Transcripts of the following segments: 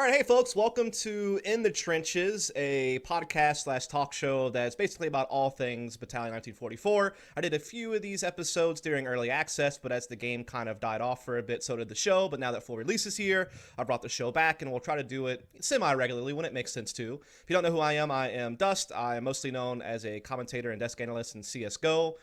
All right, hey folks, welcome to In the Trenches, a podcast slash talk show that's basically about all things Battalion 1944. I did a few of these episodes during early access, but as the game kind of died off for a bit, so did the show. But now that full release is here, I brought the show back, and we'll try to do it semi-regularly when it makes sense to. If you don't know who I am Dust. I am mostly known as a commentator and desk analyst in CSGO.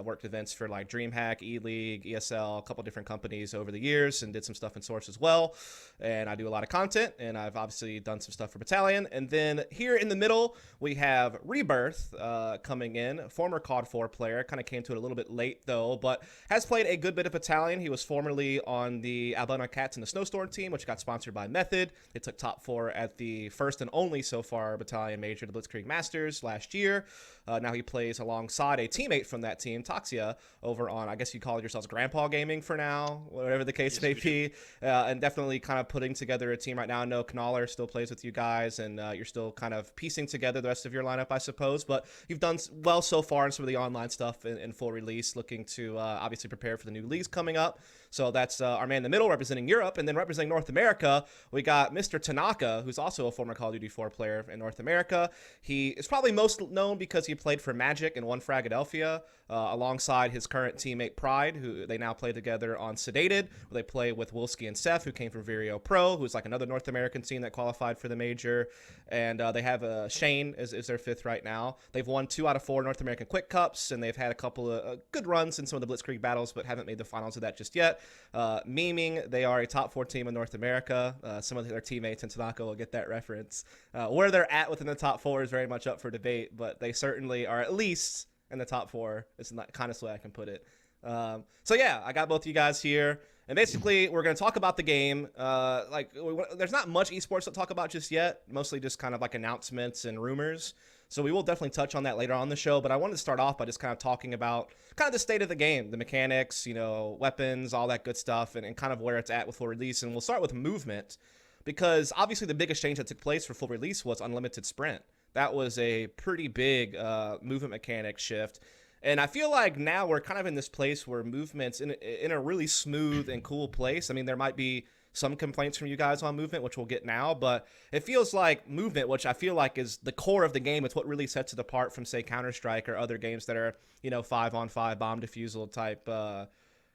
Worked events for like DreamHack, E-League, ESL, a couple different companies over the years, and did some stuff in Source as well. And I do a lot of content, and I've obviously done some stuff for Battalion. And then here in the middle, we have Rebirth coming in, former COD 4 player. Kind of came to it a little bit late though, but has played a good bit of Battalion. He was formerly on the Alabama Cats and the Snowstorm team, which got sponsored by Method. They took top 4 at the first and only so far Battalion major, the Blitzkrieg Masters last year. Now he plays alongside a teammate from that team, tanaKa, over on, I guess you call yourselves Grandpa Gaming for now, whatever the case may be, and definitely kind of putting together a team right now. I know Knaller still plays with you guys, and you're still kind of piecing together the rest of your lineup, I suppose, but you've done well so far in some of the online stuff in full release, looking to obviously prepare for the new leagues coming up. So that's our man in the middle representing Europe, and then representing North America, we got Mr. tanaKa, who's also a former Call of Duty 4 player in North America. He is probably most known because he played for Magic and won Fragadelphia, alongside his current teammate Pride, who they now play together on Sedated, where they play with Wolski and Seth, who came from Vireo Pro, who's like another North American team that qualified for the major. And they have Shane is their 5th right now. They've won 2 out of 4 North American Quick Cups, and they've had a couple of good runs in some of the Blitzkrieg battles, but haven't made the finals of that just yet. Memeing, they are a top 4 team in North America. Some of their teammates in tanaKa will get that reference. Where they're at within the top 4 is very much up for debate, but they certainly are at least in the top 4. It's the kindest way I can put it. So yeah, I got both of you guys here, and basically we're going to talk about the game. There's not much esports to talk about just yet, mostly just kind of like announcements and rumors. So we will definitely touch on that later on the show, but I wanted to start off by just kind of talking about kind of the state of the game, the mechanics, weapons, all that good stuff, and kind of where it's at with full release. And we'll start with movement, because obviously the biggest change that took place for full release was unlimited sprint. That was a pretty big movement mechanic shift. And I feel like now we're kind of in this place where movement's in a really smooth and cool place. I mean, there might be some complaints from you guys on movement, which we'll get now, but it feels like movement, which I feel like is the core of the game. It's what really sets it apart from, say, Counter-Strike or other games that are, 5-on-5 bomb defusal type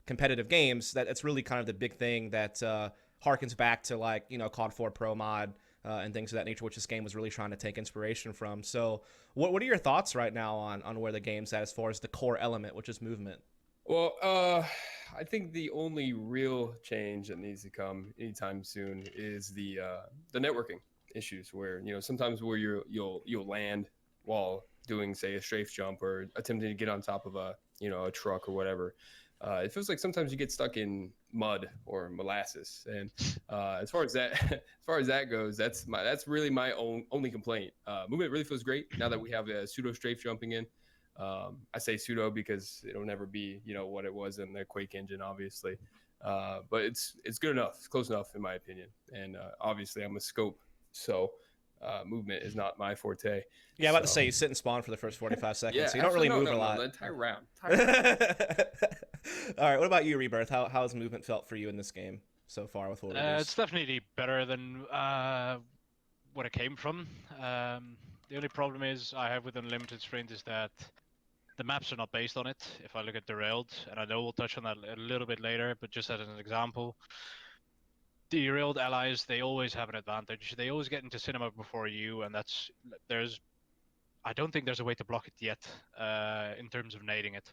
competitive games. That it's really kind of the big thing that harkens back to like, COD 4 Pro mod and things of that nature, which this game was really trying to take inspiration from. So what are your thoughts right now on where the game's at as far as the core element, which is movement? Well, I think the only real change that needs to come anytime soon is the networking issues, where sometimes where you'll land while doing, say, a strafe jump or attempting to get on top of a truck or whatever. It feels like sometimes you get stuck in mud or molasses, and as far as that goes, that's really my only complaint. Movement really feels great now that we have a pseudo strafe jumping in. I say pseudo because it'll never be what it was in the Quake engine, obviously, but it's good enough. It's close enough in my opinion, and obviously I'm a scope, so movement is not my forte. Yeah, I'm about to say you sit and spawn for the first 45 seconds, yeah, so you don't really move a lot. The entire round. All right, what about you, Rebirth? How has movement felt for you in this game so far with full release? It's definitely better than what it came from. The only problem is I have with unlimited sprint is that the maps are not based on it. If I look at Derailed, and I know we'll touch on that a little bit later, but just as an example, Derailed allies, they always have an advantage. They always get into cinema before you, and I don't think there's a way to block it yet in terms of nading it.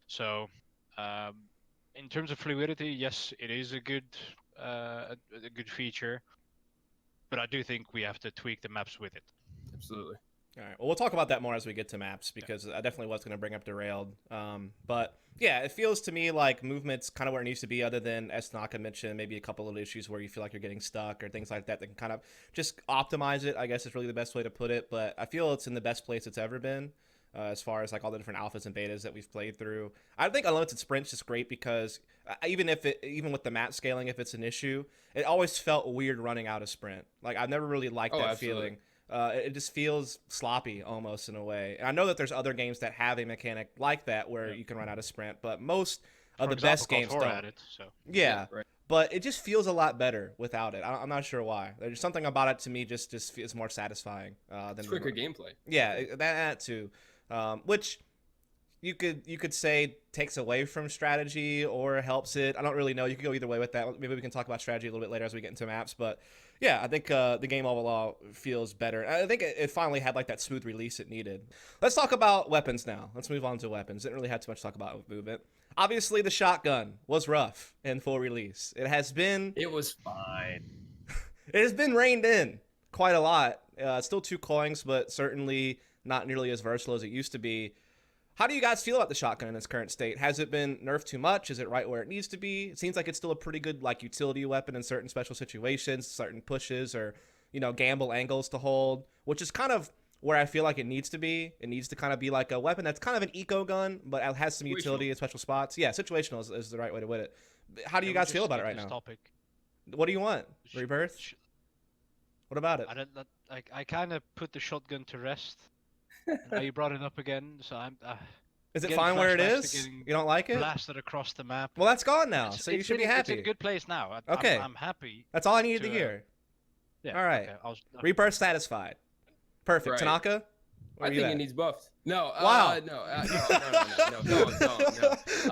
So in terms of fluidity, yes, it is a good feature, but I do think we have to tweak the maps with it. Absolutely. All right. Well, we'll talk about that more as we get to maps, because I definitely was going to bring up Derailed. But yeah, it feels to me like movement's kind of where it needs to be, other than, as tanaKa mentioned, maybe a couple of issues where you feel like you're getting stuck or things like that that can kind of just optimize it, I guess is really the best way to put it. But I feel it's in the best place it's ever been. As far as like all the different alphas and betas that we've played through, I think unlimited sprint's just great because even with the map scaling, if it's an issue, it always felt weird running out of sprint. Like I've never really liked that absolutely. feeling. It just feels sloppy almost in a way. And I know that there's other games that have a mechanic like that where you can run out of sprint, but most of the best games don't. Had it, so. Yeah. Right. but it just feels a lot better without it. I'm not sure why. There's something about it to me just feels more satisfying than It's quicker gameplay. Yeah, that too, which you could say takes away from strategy or helps it. I don't really know. You could go either way with that. Maybe we can talk about strategy a little bit later as we get into maps. But yeah, I think the game overall feels better. I think it finally had like that smooth release it needed. Let's talk about weapons now. Let's move on to weapons. Didn't really have too much to talk about with movement. Obviously, the shotgun was rough in full release. It has been. It was fine. It has been reined in quite a lot. Still 2 coins, but certainly not nearly as versatile as it used to be. How do you guys feel about the shotgun in its current state? Has it been nerfed too much? Is it right where it needs to be? It seems like it's still a pretty good like utility weapon in certain special situations, certain pushes, or gamble angles to hold, which is kind of where I feel like it needs to be. It needs to kind of be like a weapon that's kind of an eco gun, but it has some utility in special spots. Yeah, situational is the right way to put it. How do you guys feel about it right now? Topic. What do you want? Rebirth? What about it? I kind of put the shotgun to rest. Now you brought it up again, so I'm. Is it fine where it is? You don't like it? Blasted across the map. Well, that's gone now, so you should be happy. It's in a good place now. Okay. I'm happy. That's all I needed to hear. Yeah. All right. Okay, Rebirth satisfied. Perfect. Right. tanaKa? I think it needs buffed. No. Wow. No.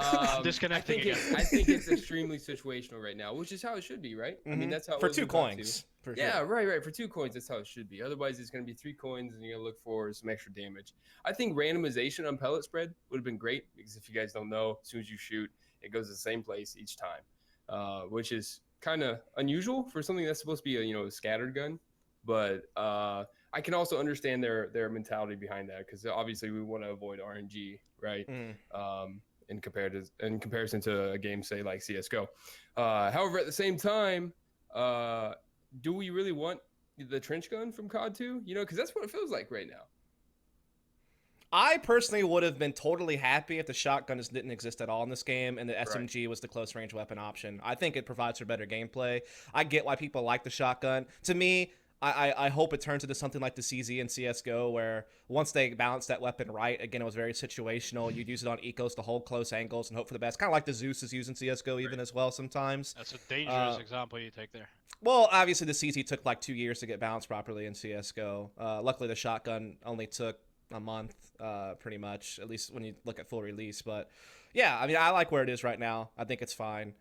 I'm disconnecting again. I think it's extremely situational right now, which is how it should be, right? I mean, that's how it for was 2 in COD coins. For Yeah, sure. right. For 2 coins, that's how it should be. Otherwise, it's going to be 3 coins, and you're going to look for some extra damage. I think randomization on pellet spread would have been great because if you guys don't know, as soon as you shoot, it goes to the same place each time, which is kind of unusual for something that's supposed to be a scattered gun. But I can also understand their mentality behind that because obviously we want to avoid RNG, right? In comparison to a game, say like CS:GO. However, at the same time, do we really want the trench gun from COD 2? Because that's what it feels like right now. I personally would have been totally happy if the shotgun just didn't exist at all in this game and the SMG was the close range weapon option. I think it provides for better gameplay. I get why people like the shotgun. To me, I hope it turns into something like the CZ and CSGO where once they balance that weapon right, again, it was very situational. You'd use it on ecos to hold close angles and hope for the best. Kind of like the Zeus is used in CSGO even as well sometimes. That's a dangerous example you take there. Well, obviously the CZ took like 2 years to get balanced properly in CSGO. Luckily the shotgun only took a month pretty much, at least when you look at full release. But yeah, I mean, I like where it is right now. I think it's fine.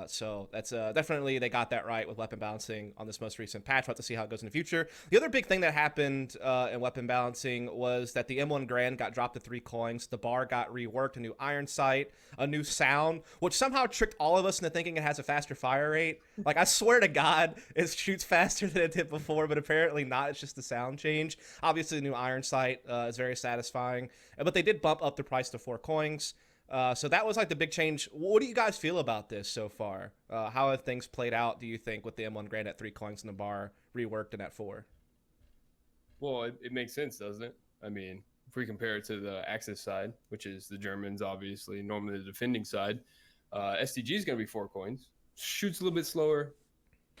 So that's definitely they got that right with weapon balancing on this most recent patch. We'll have to see how it goes in the future. The other big thing that happened in weapon balancing was that the M1 Grand got dropped to 3 coins. The bar got reworked, a new iron sight, a new sound, which somehow tricked all of us into thinking it has a faster fire rate. Like, I swear to God, it shoots faster than it did before, but apparently not. It's just the sound change. Obviously, the new iron sight is very satisfying, but they did bump up the price to 4 coins. So that was like the big change. What do you guys feel about this so far? How have things played out, do you think, with the M1 Grand at 3 coins in the bar, reworked and at 4? Well, it makes sense, doesn't it? I mean, if we compare it to the Axis side, which is the Germans, obviously, normally the defending side, SDG is going to be 4 coins. Shoots a little bit slower.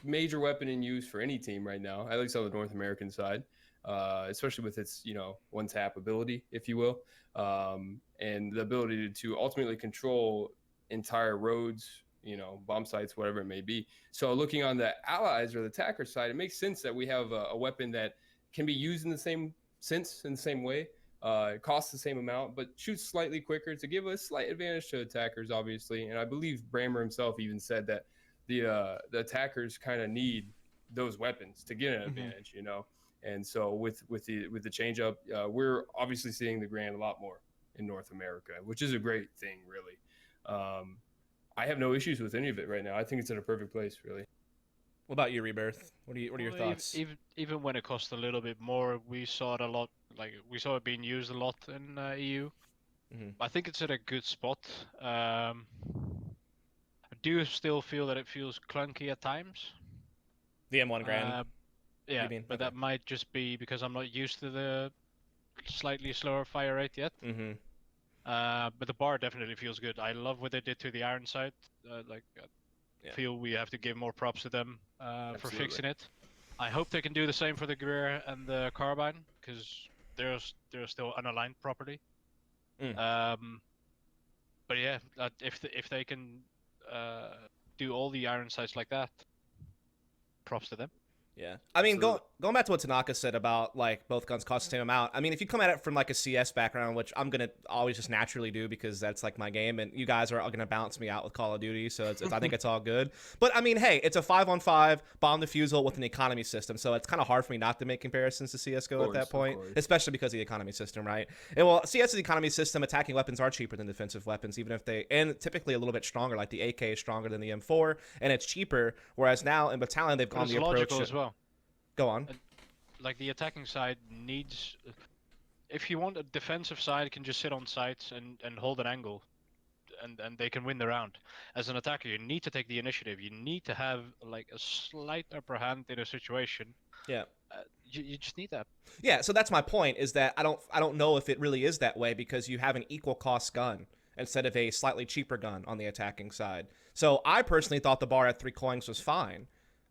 Major weapon in use for any team right now, at least on the North American side. Especially with its, one-tap ability, if you will, and the ability to ultimately control entire roads, bomb sites, whatever it may be. So looking on the allies or the attacker side, it makes sense that we have a weapon that can be used in the same sense, in the same way. It costs the same amount, but shoots slightly quicker to give a slight advantage to attackers, obviously. And I believe Brammer himself even said that the attackers kind of need those weapons to get an advantage, And so with the change up, we're obviously seeing the Grand a lot more in North America, which is a great thing, really. I have no issues with any of it right now. I think it's in a perfect place, really. What about you, Rebirth? What are your thoughts? Even when it costs a little bit more, we saw it a lot. Like we saw it being used a lot in EU. I think it's at a good spot. I do still feel that it feels clunky at times. The M1 Grand. Yeah, but that might just be because I'm not used to the slightly slower fire rate yet. But the bar definitely feels good. I love what they did to the iron sight. Feel we have to give more props to them for fixing it. I hope they can do the same for the Greer and the carbine because they're still unaligned properly. But yeah, if they can do all the iron sights like that, props to them. Yeah, I mean, Absolutely. going back to what tanaKa said about like both guns cost the same amount. I mean, if you come at it from like a CS background, which I'm gonna always just naturally do because that's like my game, and you guys are all gonna balance me out with Call of Duty, so I think it's all good. But I mean, hey, it's a 5-on-5 bomb defusal with an economy system, so it's kind of hard for me not to make comparisons to CS:GO at that point, especially because of the economy system, right? And well, CS's economy system, attacking weapons are cheaper than defensive weapons, even if and typically a little bit stronger. Like the AK is stronger than the M4, and it's cheaper. Whereas now in Battalion they've But gone it's the approach. logical as well. Go on. Like the attacking side needs, if you want a defensive side, can just sit on sites and hold an angle, and they can win the round. As an attacker, you need to take the initiative. You need to have like a slight upper hand in a situation. Yeah. You just need that. Yeah, so that's my point, is that I don't know if it really is that way, because you have an equal cost gun instead of a slightly cheaper gun on the attacking side. So I personally thought the bar at 3 coins was fine.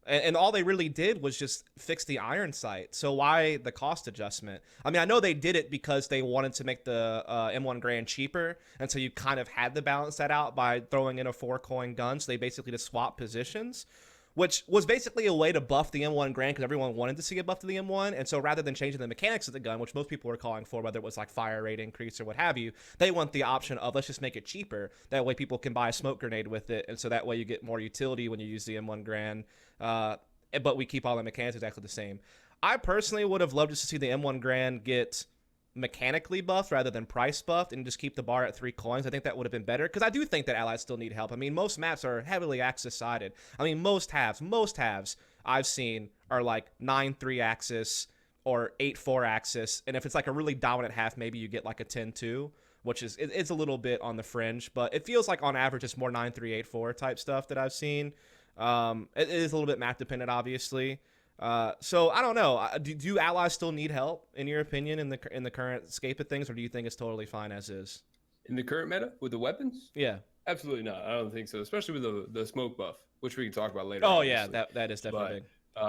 And all they really did was just fix the iron sight. So why the cost adjustment? I mean, I know they did it because they wanted to make the M1 Grand cheaper, and so you kind of had to balance that out by throwing in a 4-coin gun. So they basically just swapped positions, which was basically a way to buff the M1 Grand because everyone wanted to see a buff to the M1. And so rather than changing the mechanics of the gun, which most people were calling for, whether it was like fire rate increase or what have you, they want the option of let's just make it cheaper. That way people can buy a smoke grenade with it. And so that way you get more utility when you use the M1 Grand. But we keep all the mechanics exactly the same. I personally would have loved just to see the M1 Grand get mechanically buffed rather than price buffed and just keep the bar at 3 coins. I think that would have been better, because I do think that allies still need help. I mean, most maps are heavily axis sided. I mean, most halves I've seen are like 9-3 axis or 8-4 axis, and if it's like a really dominant half, maybe you get like a 10-2, which is it's a little bit on the fringe, but it feels like on average it's more 9-3 8-4 type stuff that I've seen. It is a little bit map dependent, obviously. So I don't know. Do allies still need help, in your opinion, in the current scape of things, or do you think it's totally fine as is? In the current meta with the weapons? Yeah. Absolutely not. I don't think so. Especially with the smoke buff, which we can talk about later. Oh obviously. yeah, that is definitely big.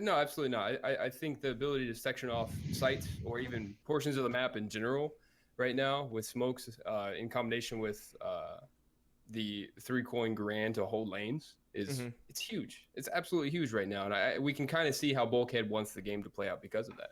No, absolutely not. I think the ability to section off sites or even portions of the map in general right now with smokes in combination with the 3-coin Grand to hold lanes is it's huge. It's absolutely huge right now, and we can kind of see how Bulkhead wants the game to play out because of that.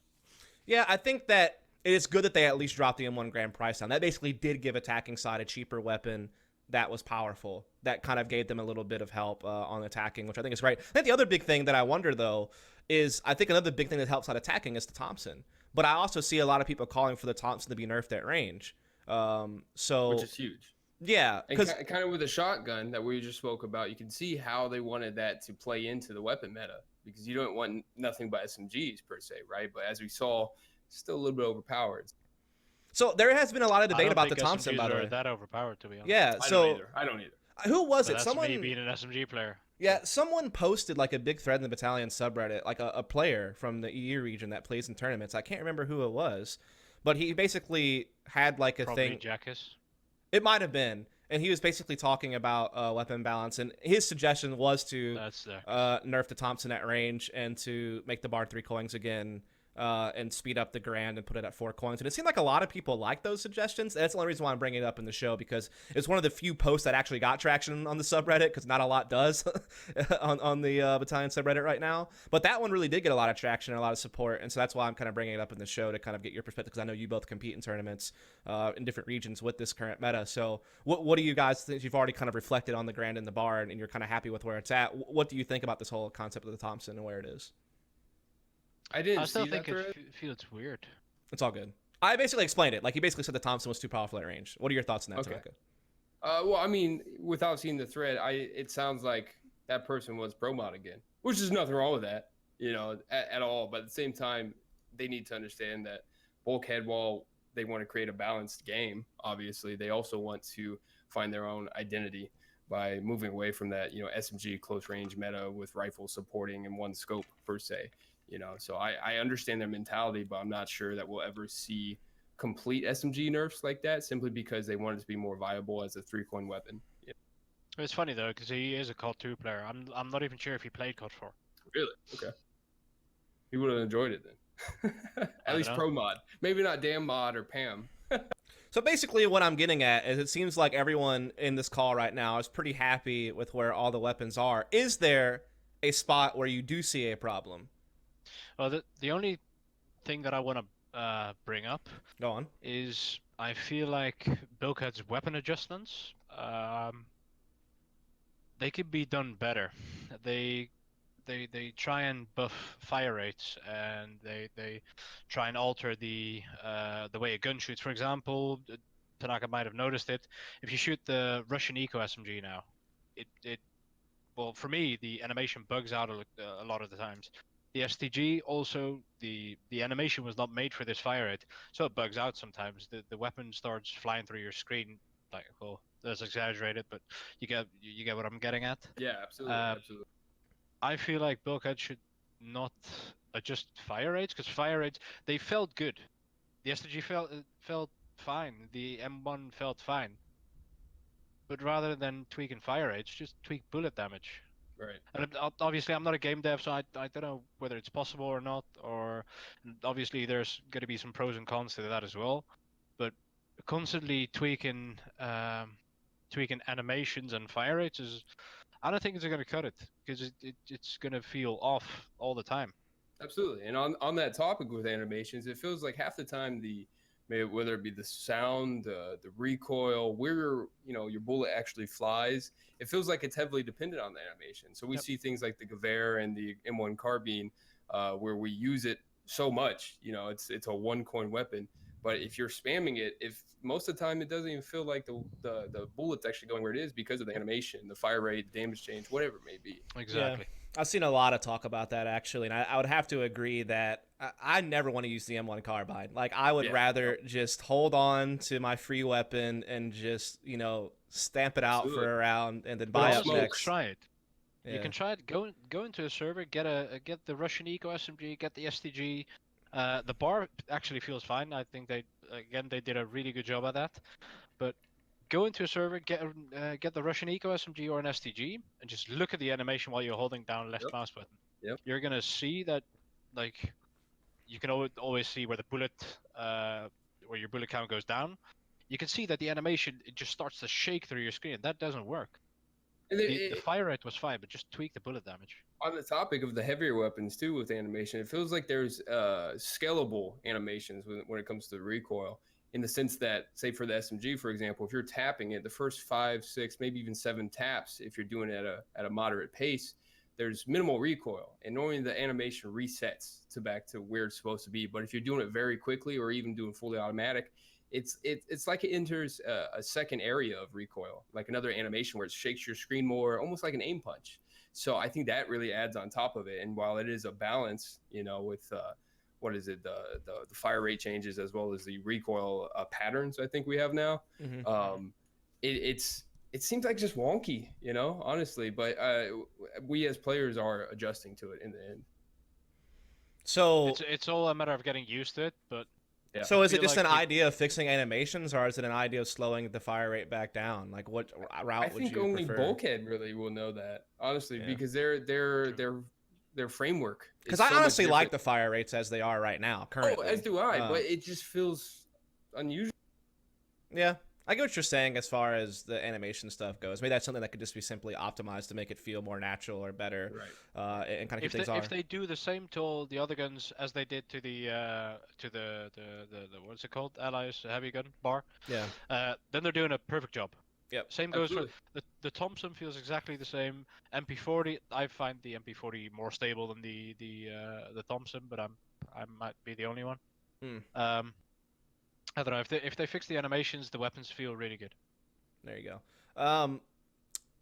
Yeah, I think that it is good that they at least dropped the M1 Grand price down. That basically did give attacking side a cheaper weapon that was powerful. That kind of gave them a little bit of help on attacking, which I think is great. I think the other big thing that I wonder, though, is I think another big thing that helps out attacking is the Thompson. But I also see a lot of people calling for the Thompson to be nerfed at range. Which is huge. Yeah, because kind of with the shotgun that we just spoke about, you can see how they wanted that to play into the weapon meta, because you don't want nothing but SMGs per se, right? But as we saw, still a little bit overpowered. So there has been a lot of debate about the Thompson, SMGs by the way. are that overpowered, to be honest. Yeah, so I don't either. Who was But it? that's Someone me being an SMG player. Yeah, someone posted like a big thread in the Battalion subreddit, like a player from the EU region that plays in tournaments. I can't remember who it was, but he basically had like a Probably thing. Jackus. It might have been. And he was basically talking about weapon balance, and his suggestion was to nerf the Thompson at range and to make the bar 3 coins again, and speed up the Grand and put it at 4 coins. And it seemed like a lot of people liked those suggestions. And that's the only reason why I'm bringing it up in the show, because it's one of the few posts that actually got traction on the subreddit, because not a lot does on the Battalion subreddit right now. But that one really did get a lot of traction and a lot of support, and so that's why I'm kind of bringing it up in the show, to kind of get your perspective, because I know you both compete in tournaments in different regions with this current meta. So what do you guys think? You've already kind of reflected on the Grand and the bar, and you're kind of happy with where it's at. What do you think about this whole concept of the Thompson and where it is? I still think it feels weird. It's all good. I basically explained it. Like, he basically said the Thompson was too powerful at range. What are your thoughts on that, okay. tanaKa? Well, I mean, without seeing the thread, it sounds like that person was pro mod again, which is nothing wrong with that, at all. But at the same time, they need to understand that Bulkhead, while they want to create a balanced game, obviously, they also want to find their own identity by moving away from that, SMG close range meta with rifles supporting in one scope per se. So I understand their mentality, but I'm not sure that we'll ever see complete SMG nerfs like that, simply because they want it to be more viable as a 3-coin weapon. Yeah. It's funny though, because he is a COD 2 player. I'm not even sure if he played COD 4. Really? Okay. He would have enjoyed it then. At least pro mod, maybe not damn mod or Pam. So basically, what I'm getting at is it seems like everyone in this call right now is pretty happy with where all the weapons are. Is there a spot where you do see a problem? Well, the only thing that I want to bring up Go on. is I feel like Bulkhead's weapon adjustments, they could be done better. They they try and buff fire rates, and they try and alter the way a gun shoots. For example, tanaKa might have noticed it. If you shoot the Russian Eco SMG now, it well, for me the animation bugs out a lot of the times. The STG also, the animation was not made for this fire rate, so it bugs out sometimes. The weapon starts flying through your screen. Like, well, that's exaggerated, but you get what I'm getting at. Yeah, absolutely, absolutely. I feel like Bulkhead should not adjust fire rates, because fire rates, they felt good. The STG felt fine. The M1 felt fine. But rather than tweaking fire rates, just tweak bullet damage. Right. And obviously, I'm not a game dev, so I don't know whether it's possible or not. Or obviously, there's going to be some pros and cons to that as well. But constantly tweaking animations and fire rates is, I don't think it's going to cut it, because it's going to feel off all the time. Absolutely. And on that topic with animations, it feels like half the time whether it be the sound, the recoil, where your bullet actually flies, it feels like it's heavily dependent on the animation. So we see things like the Gewehr and the M1 carbine, where we use it so much. It's a one coin weapon. But if you're spamming it, if most of the time it doesn't even feel like the bullet's actually going where it is because of the animation, the fire rate, the damage change, whatever it may be. Exactly. Yeah. I've seen a lot of talk about that, actually, and I would have to agree that I never want to use the M1 carbine. Like, I would rather just hold on to my free weapon and just, stamp it out for a round and then buy up next. Try it. Yeah. You can try it. Go into a server, get the Russian Eco SMG, get the STG. The bar actually feels fine. I think they did a really good job at that. But go into a server, get the Russian Eco SMG or an STG, and just look at the animation while you're holding down left mouse button. Yep. You're gonna see that, like, you can always see where the bullet, where your bullet count goes down. You can see that the animation, it just starts to shake through your screen. That doesn't work. The fire rate was fine, but just tweak the bullet damage. On the topic of the heavier weapons too, with animation, it feels like there's scalable animations when it comes to the recoil, in the sense that, say for the SMG, for example, if you're tapping it, the first 5, 6, maybe even 7 taps, if you're doing it at a moderate pace, there's minimal recoil, and normally the animation resets back to where it's supposed to be. But if you're doing it very quickly, or even doing fully automatic, it's like it enters a second area of recoil, like another animation where it shakes your screen more, almost like an aim punch. So I think that really adds on top of it. And while it is a balance, with the fire rate changes as well as the recoil patterns I think we have now, it seems like just wonky, honestly. But we as players are adjusting to it in the end. So it's all a matter of getting used to it, but. Yeah. So is it just an idea of fixing animations, or is it an idea of slowing the fire rate back down? Like, what route would you prefer? I think only Bulkhead really will know that, honestly, because their framework. Because I honestly like the fire rates as they are right now, currently. Oh, as do I, but it just feels unusual. Yeah. I get what you're saying as far as the animation stuff goes. Maybe that's something that could just be simply optimized to make it feel more natural or better, right? And kind of keep things on. If they do the same to all the other guns as they did to the what's it called, Allies heavy gun bar, then they're doing a perfect job. Yep. Same goes for the Thompson. Feels exactly the same. MP40. I find the MP40 more stable than the Thompson, but I might be the only one. I don't know, if they fix the animations, the weapons feel really good. There you go.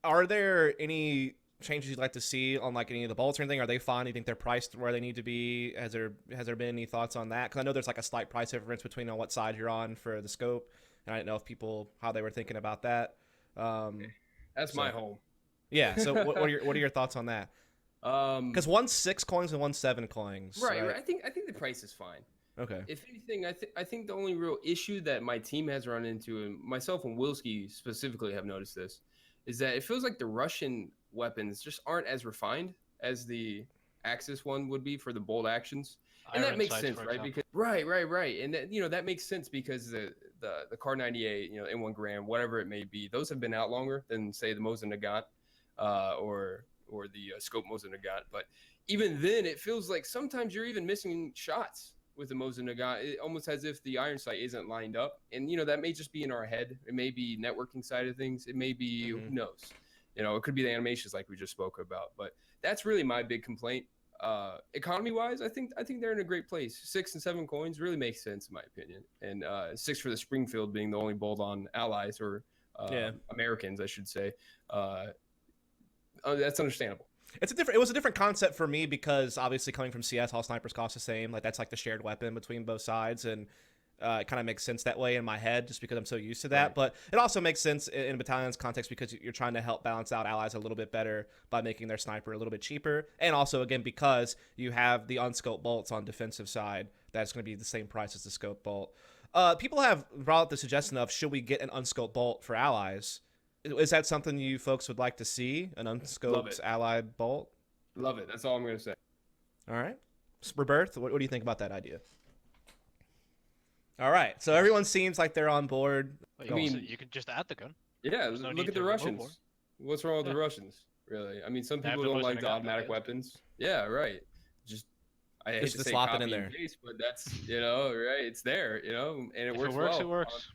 Are there any changes you'd like to see on like any of the bolts or anything? Are they fine? Do you think they're priced where they need to be? Has there been any thoughts on that? Because I know there's like a slight price difference between on what side you're on for the scope, and I didn't know if how they were thinking about that. That's my home. Yeah. So what are your thoughts on that? Because one's 6 coins and one's 7 coins. Right. I think the price is fine. Okay. If anything, I think the only real issue that my team has run into, and myself and Wilski specifically have noticed this, is that it feels like the Russian weapons just aren't as refined as the Axis one would be for the bolt actions. And that makes sense, right? Because right. And that, that makes sense because the Car 98, M1 Garand, whatever it may be, those have been out longer than say the Mosin Nagant or the Scope Mosin Nagant. But even then, it feels like sometimes you're even missing shots with the Mosin Nagant. It almost as if the iron sight isn't lined up, and that may just be in our head. It may be networking side of things. It may be who knows. It could be the animations like we just spoke about. But that's really my big complaint. Economy wise, I think they're in a great place. 6 and 7 coins really makes sense in my opinion, and 6 for the Springfield being the only bolt-on allies or Americans, I should say. That's understandable. It was a different concept for me because obviously coming from CS, all snipers cost the same. Like that's like the shared weapon between both sides, and it kind of makes sense that way in my head just because I'm so used to that. Right. But it also makes sense in Battalion's context because you're trying to help balance out allies a little bit better by making their sniper a little bit cheaper, and also again because you have the unscoped bolts on defensive side that's going to be the same price as the scope bolt. People have brought up the suggestion of should we get an unscoped bolt for allies? Is that something you folks would like to see, an unscoped allied bolt? Love it. That's all I'm going to say. All right. Rebirth, what do you think about that idea? All right. So everyone seems like they're on board. Well, you could just add the gun. Yeah, look at the Russians. What's wrong with the Russians, really? I mean, some people don't like the automatic weapons. Yeah, right. I hate to say slap copy it in there. And paste, but that's, right, it's there, and it works well. It works.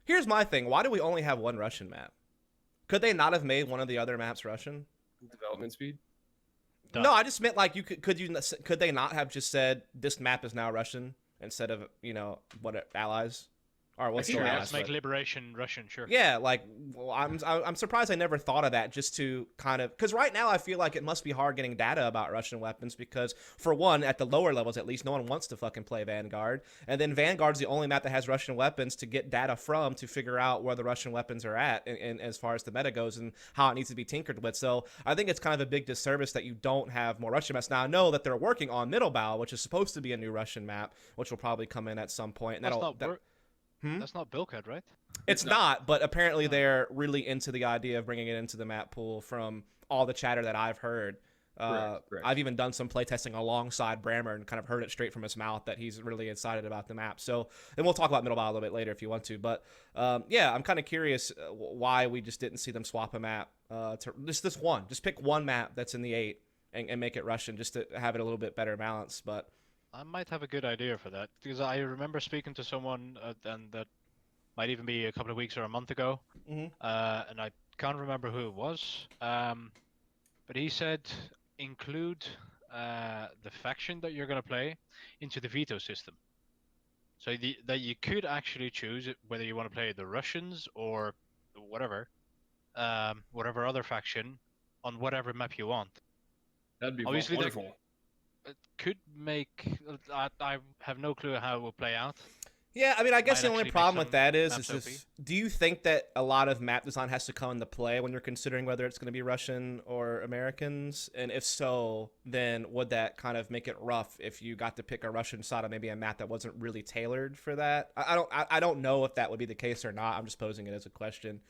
Here's my thing. Why do we only have one Russian map? Could they not have made one of the other maps Russian? Development speed? No, I just meant like could they not have just said this map is now Russian instead of, what allies? Or what's sure, let's make Liberation Russian, sure. Yeah, like I'm surprised I never thought of that just to kind of because right now I feel like it must be hard getting data about Russian weapons because for one at the lower levels at least no one wants to fucking play Vanguard, and then Vanguard's the only map that has Russian weapons to get data from to figure out where the Russian weapons are at and as far as the meta goes and how it needs to be tinkered with. So I think it's kind of a big disservice that you don't have more Russian maps. Now I know that they're working on Mittelbau, which is supposed to be a new Russian map, which will probably come in at some point. And that's not Bilkhead, right? It's not, but apparently they're really into the idea of bringing it into the map pool from all the chatter that I've heard. Correct. I've even done some playtesting alongside Brammer and kind of heard it straight from his mouth that he's really excited about the map. So, and we'll talk about Mittelbau a little bit later if you want to. But yeah, I'm kind of curious why we just didn't see them swap a map to just this one. Just pick one map that's in the 8 and make it Russian just to have it a little bit better balance. But I might have a good idea for that because I remember speaking to someone and that might even be a couple of weeks or a month ago, and I can't remember who it was, but he said include the faction that you're going to play into the veto system, so that you could actually choose whether you want to play the Russians or whatever other faction on whatever map you want. That'd be obviously wonderful. It could make. I have no clue how it will play out. Yeah, I mean, I guess the only problem with that is this, do you think that a lot of map design has to come into play when you're considering whether it's going to be Russian or Americans? And if so, then would that kind of make it rough if you got to pick a Russian side on maybe a map that wasn't really tailored for that? I don't know if that would be the case or not. I'm just posing it as a question.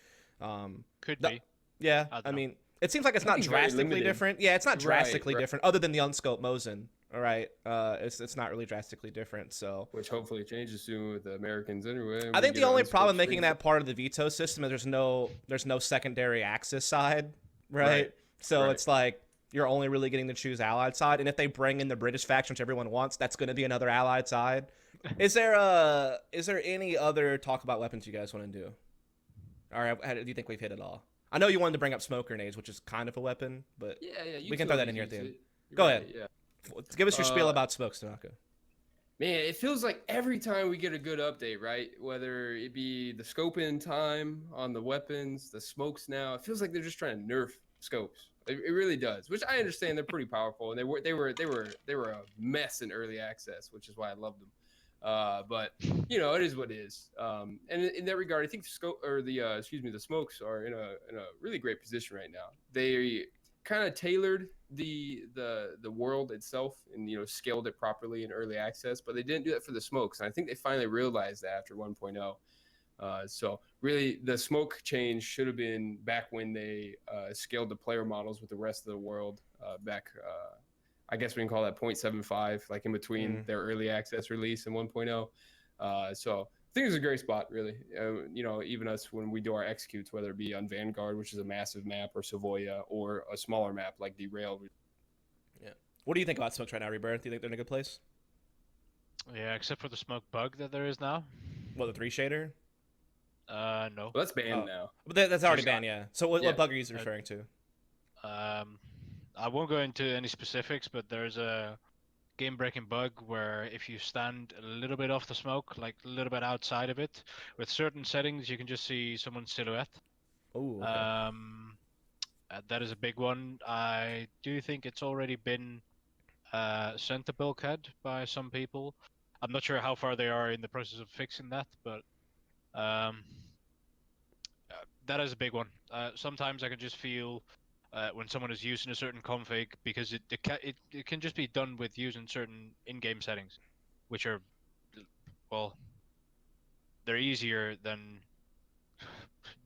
Could be. Yeah, I mean, it seems like it's not drastically different. Yeah, it's not drastically different other than the unscoped Mosin. All right, it's not really drastically different. So which hopefully changes soon with the Americans anyway. I think the only problem making that part of the veto system is there's no secondary axis side, right? So it's like you're only really getting to choose allied side, and if they bring in the British faction, which everyone wants, that's going to be another allied side. Is there any other talk about weapons you guys want to do? All right, do you think we've hit it all? I know you wanted to bring up smoke grenades, which is kind of a weapon, but we can throw that in here at the end. Go ahead. Yeah. Give us your spiel about smokes, tanaKa. Man, it feels like every time we get a good update, right? Whether it be the scope in time on the weapons, the smokes now, it feels like they're just trying to nerf scopes. It really does, which I understand they're pretty powerful, and they were a mess in early access, which is why I love them. But it is what it is. And in that regard, I think the smokes are in a really great position right now. They kind of tailored the world itself and scaled it properly in early access, but they didn't do that for the smokes. And I think they finally realized that after 1.0. So really, the smoke change should have been back when they scaled the player models with the rest of the world back. I guess we can call that 0.75, like in between their early access release and 1.0. So think it's a great spot, really. You know, even us when we do our executes, whether it be on Vanguard, which is a massive map, or Savoia, or a smaller map like Derailed. Yeah. What do you think about smokes right now, Rebirth? Do you think they're in a good place? Yeah, except for the smoke bug that there is now. What, the 3 shader? No. Well, that's banned Oh. now. But that's already Just- banned, yeah. So what, yeah. what bug are you referring to? I won't go into any specifics, but there's a game-breaking bug where if you stand a little bit off the smoke, like a little bit outside of it, with certain settings, you can just see someone's silhouette. Oh, okay. That is a big one. I do think it's already been sent to bulkhead by some people. I'm not sure how far they are in the process of fixing that, but that is a big one. Sometimes I can just feel when someone is using a certain config, because it can just be done with using certain in-game settings, which are, well, they're easier than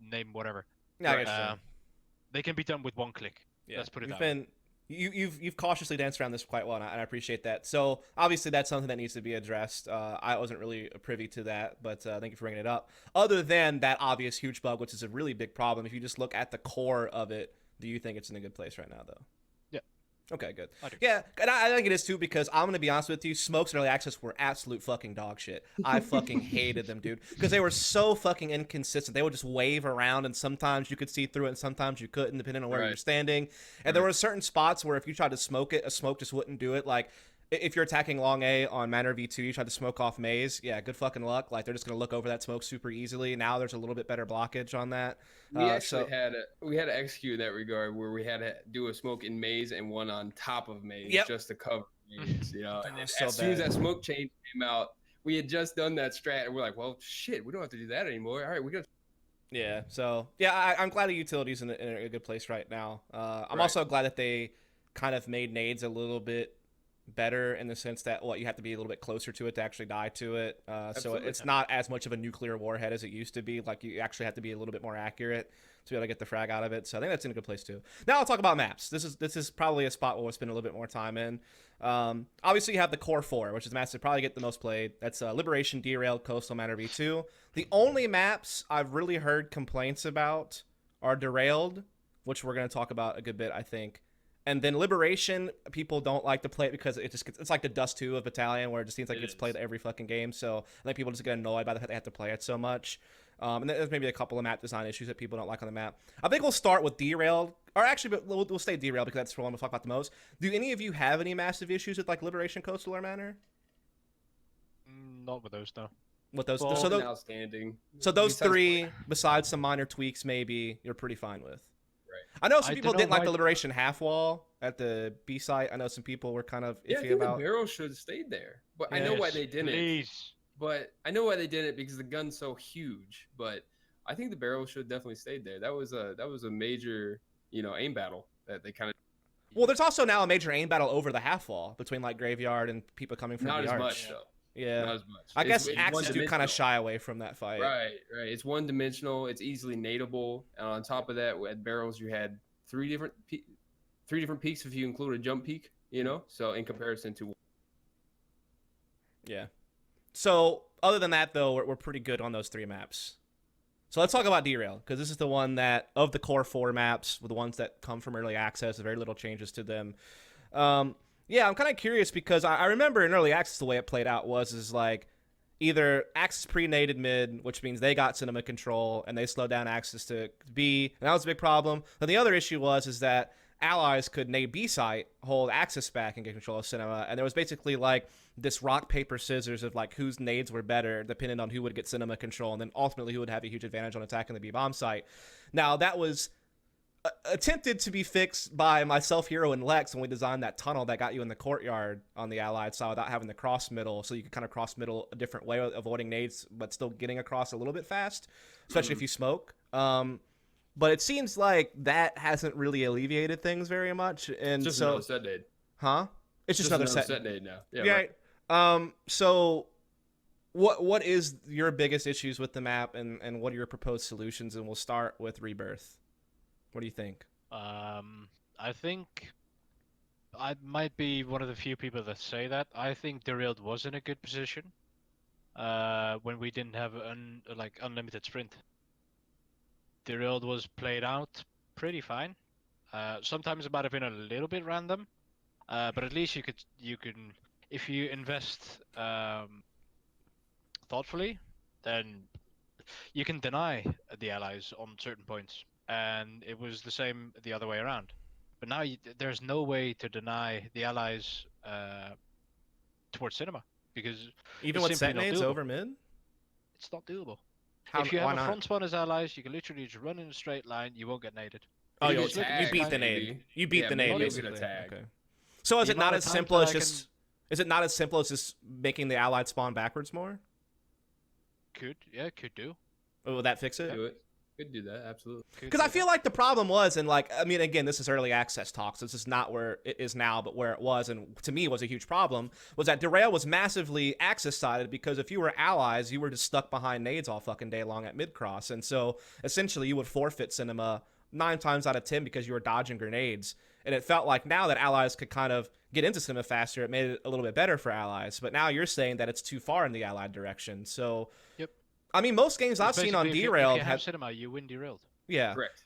name whatever. Yeah, I guess so. They can be done with one click. Yeah. Let's put it You've that way. been you've cautiously danced around this quite well, and I appreciate that. So obviously that's something that needs to be addressed. I wasn't really privy to that, but thank you for bringing it up. Other than that obvious huge bug, which is a really big problem, if you just look at the core of it, do you think it's in a good place right now, though? Yeah. Okay, good. I do. Yeah, and I think it is too, because I'm gonna be honest with you, smokes and early access were absolute fucking dog shit. I fucking hated them, dude, because they were so fucking inconsistent. They would just wave around, and sometimes you could see through it, and sometimes you couldn't, depending on where Right. you're standing. And there were certain spots where if you tried to smoke it, a smoke just wouldn't do it. Like if you're attacking long A on Manor V2, you try to smoke off maze. Yeah, good fucking luck. Like they're just gonna look over that smoke super easily. Now there's a little bit better blockage on that. We actually had to execute in that regard where we had to do a smoke in maze and one on top of maze just to cover maze. You know, and then so as soon as bad. that smoke change came out, we had just done that strat, and we're like, well, shit, we don't have to do that anymore. All right, we got. Yeah, so yeah, I'm glad the utility's in a good place right now. I'm Right. also glad that they kind of made nades a little bit better in the sense that you have to be a little bit closer to it to actually die to it. So Absolutely. it's not as much of a nuclear warhead as it used to be. Like you actually have to be a little bit more accurate to be able to get the frag out of it. So I think that's in a good place too. Now I'll talk about maps. This is probably a spot where we'll spend a little bit more time in. Obviously you have the core 4, which is the maps that probably get the most played. That's Liberation, Derailed, Coastal, Manor V2. The only maps I've really heard complaints about are Derailed, which we're going to talk about a good bit, I think. And then Liberation, people don't like to play it because it's like the Dust 2 of Battalion, where it just seems like it gets played every fucking game. So I think people just get annoyed by the fact they have to play it so much. And there's maybe a couple of map design issues that people don't like on the map. I think we'll start with Derailed, or actually, but we'll stay Derailed because that's the one we'll talk about the most. Do any of you have any massive issues with like Liberation, Coastal, or Manor? Not with those, no. With those, Well, Outstanding. so those Besides- three, besides some minor tweaks, maybe you're pretty fine with. Right. I know some I people don't know didn't like why- the Liberation half wall at the B site. I know some people were kind of Yeah, I iffy think about. the barrel should have stayed there, but I know why they didn't. Please. But I know why they did it because the gun's so huge. But I think the barrel should have definitely stayed there. That was a major, aim battle that they kind of. Well, there's also now a major aim battle over the half wall between like Graveyard and people coming from Not the as arch. much though. Yeah, Not as much. I guess It's Axes do kind one-dimensional. of shy away from that fight. Right. It's one dimensional. It's easily nadeable. And on top of that, at barrels, you had three different peaks if you include a jump peak. So in comparison to. Yeah. So other than that, though, we're pretty good on those 3 maps. So let's talk about Derailed, because this is the one that, of the core 4 maps, with the ones that come from early access, very little changes to them. Yeah, I'm kind of curious because I remember in early access the way it played out is like either Axis pre-nated mid, which means they got cinema control and they slowed down Axis to B, and that was a big problem. But the other issue is that allies could nade B site, hold Axis back, and get control of cinema, and there was basically like this rock paper scissors of like whose nades were better depending on who would get cinema control, and then ultimately who would have a huge advantage on attacking the B bomb site. Now that was attempted to be fixed by myself, Hero, and Lex when we designed that tunnel that got you in the courtyard on the allied side without having the cross middle, so you could kind of cross middle a different way, avoiding nades but still getting across a little bit fast, especially if you smoke. But it seems like that hasn't really alleviated things very much, and Just so another set nade. huh? It's just another set. nade now. Yeah. Yeah. Right. So what is your biggest issues with the map, and what are your proposed solutions? And we'll start with Rebirth. What do you think? I think I might be one of the few people that say that. I think Derailed was in a good position. when we didn't have unlimited sprint. Derailed was played out pretty fine. Sometimes it might have been a little bit random, but at least you can if you invest thoughtfully, then you can deny the allies on certain points, and it was the same the other way around. But now there's no way to deny the allies towards cinema because Even it's with simply set not nades doable. over mid? It's not doable. How, If you why have a not? front spawn as allies, you can literally just run in a straight line. You won't get naded. Oh, You you get tagged, beat the maybe. nade. You beat Yeah, the maybe nade, you'll get a basically. tag. Okay. So is The it not amount as of simple times as that I just? Is it not as simple as just making the allied spawn backwards more? Could do. Or will that fix it? Do it. Could do that, absolutely. Because I feel like the problem was, and like, I mean, again, this is early access talk, so this is not where it is now, but where it was, and to me was a huge problem, was that Derailed was massively access-sided because if you were allies, you were just stuck behind nades all fucking day long at mid-cross, and so essentially you would forfeit cinema 9 times out of 10 because you were dodging grenades, and it felt like now that allies could kind of get into cinema faster, it made it a little bit better for allies, but now you're saying that it's too far in the allied direction, so... Yep. I mean, most games I've seen on Derailed if you have cinema, you win Derailed. Yeah. Correct.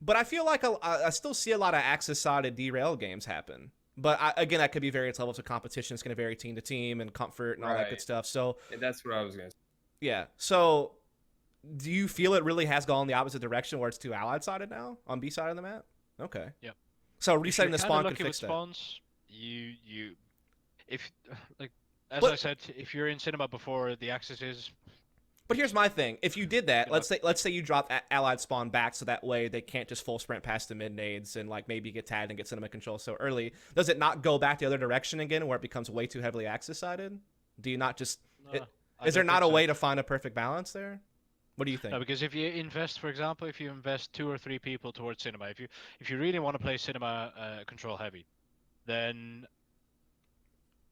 But I feel like I still see a lot of access-sided Derailed games happen. But again, that could be various levels of competition. It's going to vary team to team and comfort and all that good Right. stuff. So, And that's what I was going to say. yeah. So, do you feel it really has gone the opposite direction where it's too allied-sided now on B side of the map? Okay. Yep. So, If resetting you're the kinda spawn could lucky with fix that. spawns, if like as But- I said, if you're in cinema before the access is, But here's my thing: if you did that, You know- let's say you drop allied spawn back, so that way they can't just full sprint past the mid nades and like maybe get tagged and get cinema control so early. Does it not go back the other direction again, where it becomes way too heavily access sided? Do you not just? Is there not a way to find a perfect balance there? What do you think? No, because if you invest, for example, if you invest 2 or 3 people towards cinema, if you really want to play cinema control heavy, then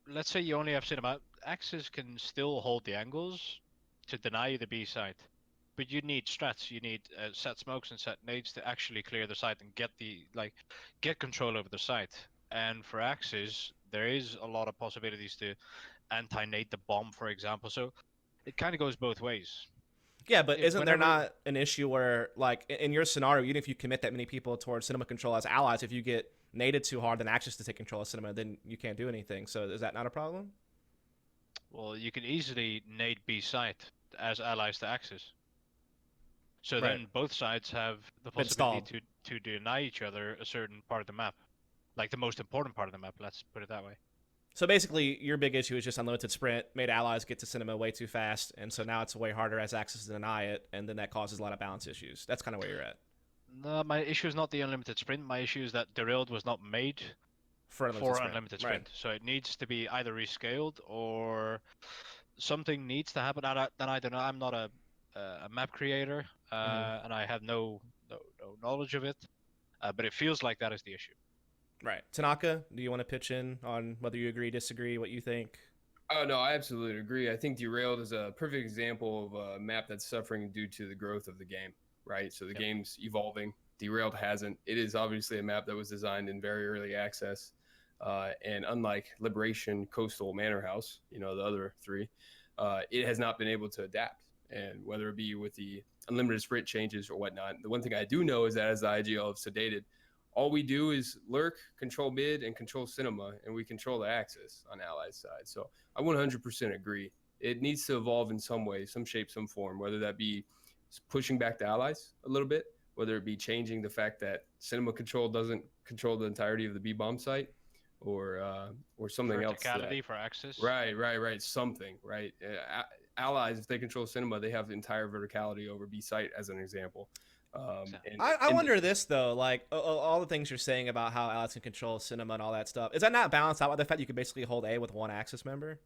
let's say you only have cinema, Axis can still hold the angles to deny you the B site, but you need strats. You need set smokes and set nades to actually clear the site and get control over the site. And for Axis, there is a lot of possibilities to anti-nade the bomb, for example. So it kind of goes both ways. Yeah, but isn't there whenever- not an issue where, like, in your scenario, even if you commit that many people towards cinema control as allies, if you get naded too hard, then access to take control of cinema, then you can't do anything. So is that not a problem? Well, you can easily nade B site as allies to Axis. So Right. then both sides have the Been possibility to deny each other a certain part of the map. Like the most important part of the map, let's put it that way. So basically, your big issue is just unlimited sprint, made allies get to cinema way too fast, and so now it's way harder as access to deny it, and then that causes a lot of balance issues. That's kind of where you're at. No, my issue is not the unlimited sprint. My issue is that Derailed was not made For unlimited for sprint. unlimited Right. sprint. So it needs to be either rescaled or something needs to happen. Then I don't know. I'm not a map creator, and I have no knowledge of it. But it feels like that is the issue. Right. tanaKa, do you want to pitch in on whether you agree, disagree, what you think? Oh, no, I absolutely agree. I think Derailed is a perfect example of a map that's suffering due to the growth of the game, right? So the game's evolving. Derailed hasn't. It is obviously a map that was designed in very early access. And unlike Liberation, Coastal, Manor House, the other 3, it has not been able to adapt. And whether it be with the unlimited sprint changes or whatnot, the one thing I do know is that as the IGL have sedated, all we do is lurk, control mid, and control cinema, and we control the axis on Allied side. So I 100% agree. It needs to evolve in some way, some shape, some form, whether that be pushing back the Allies a little bit, whether it be changing the fact that cinema control doesn't control the entirety of the B-bomb site, or something else. Verticality for Axis. Right. Something, right? Allies, if they control cinema, they have the entire verticality over B site, as an example. I wonder this though, like all the things you're saying about how allies can control cinema and all that stuff, is that not balanced out by the fact you can basically hold A with one Axis member?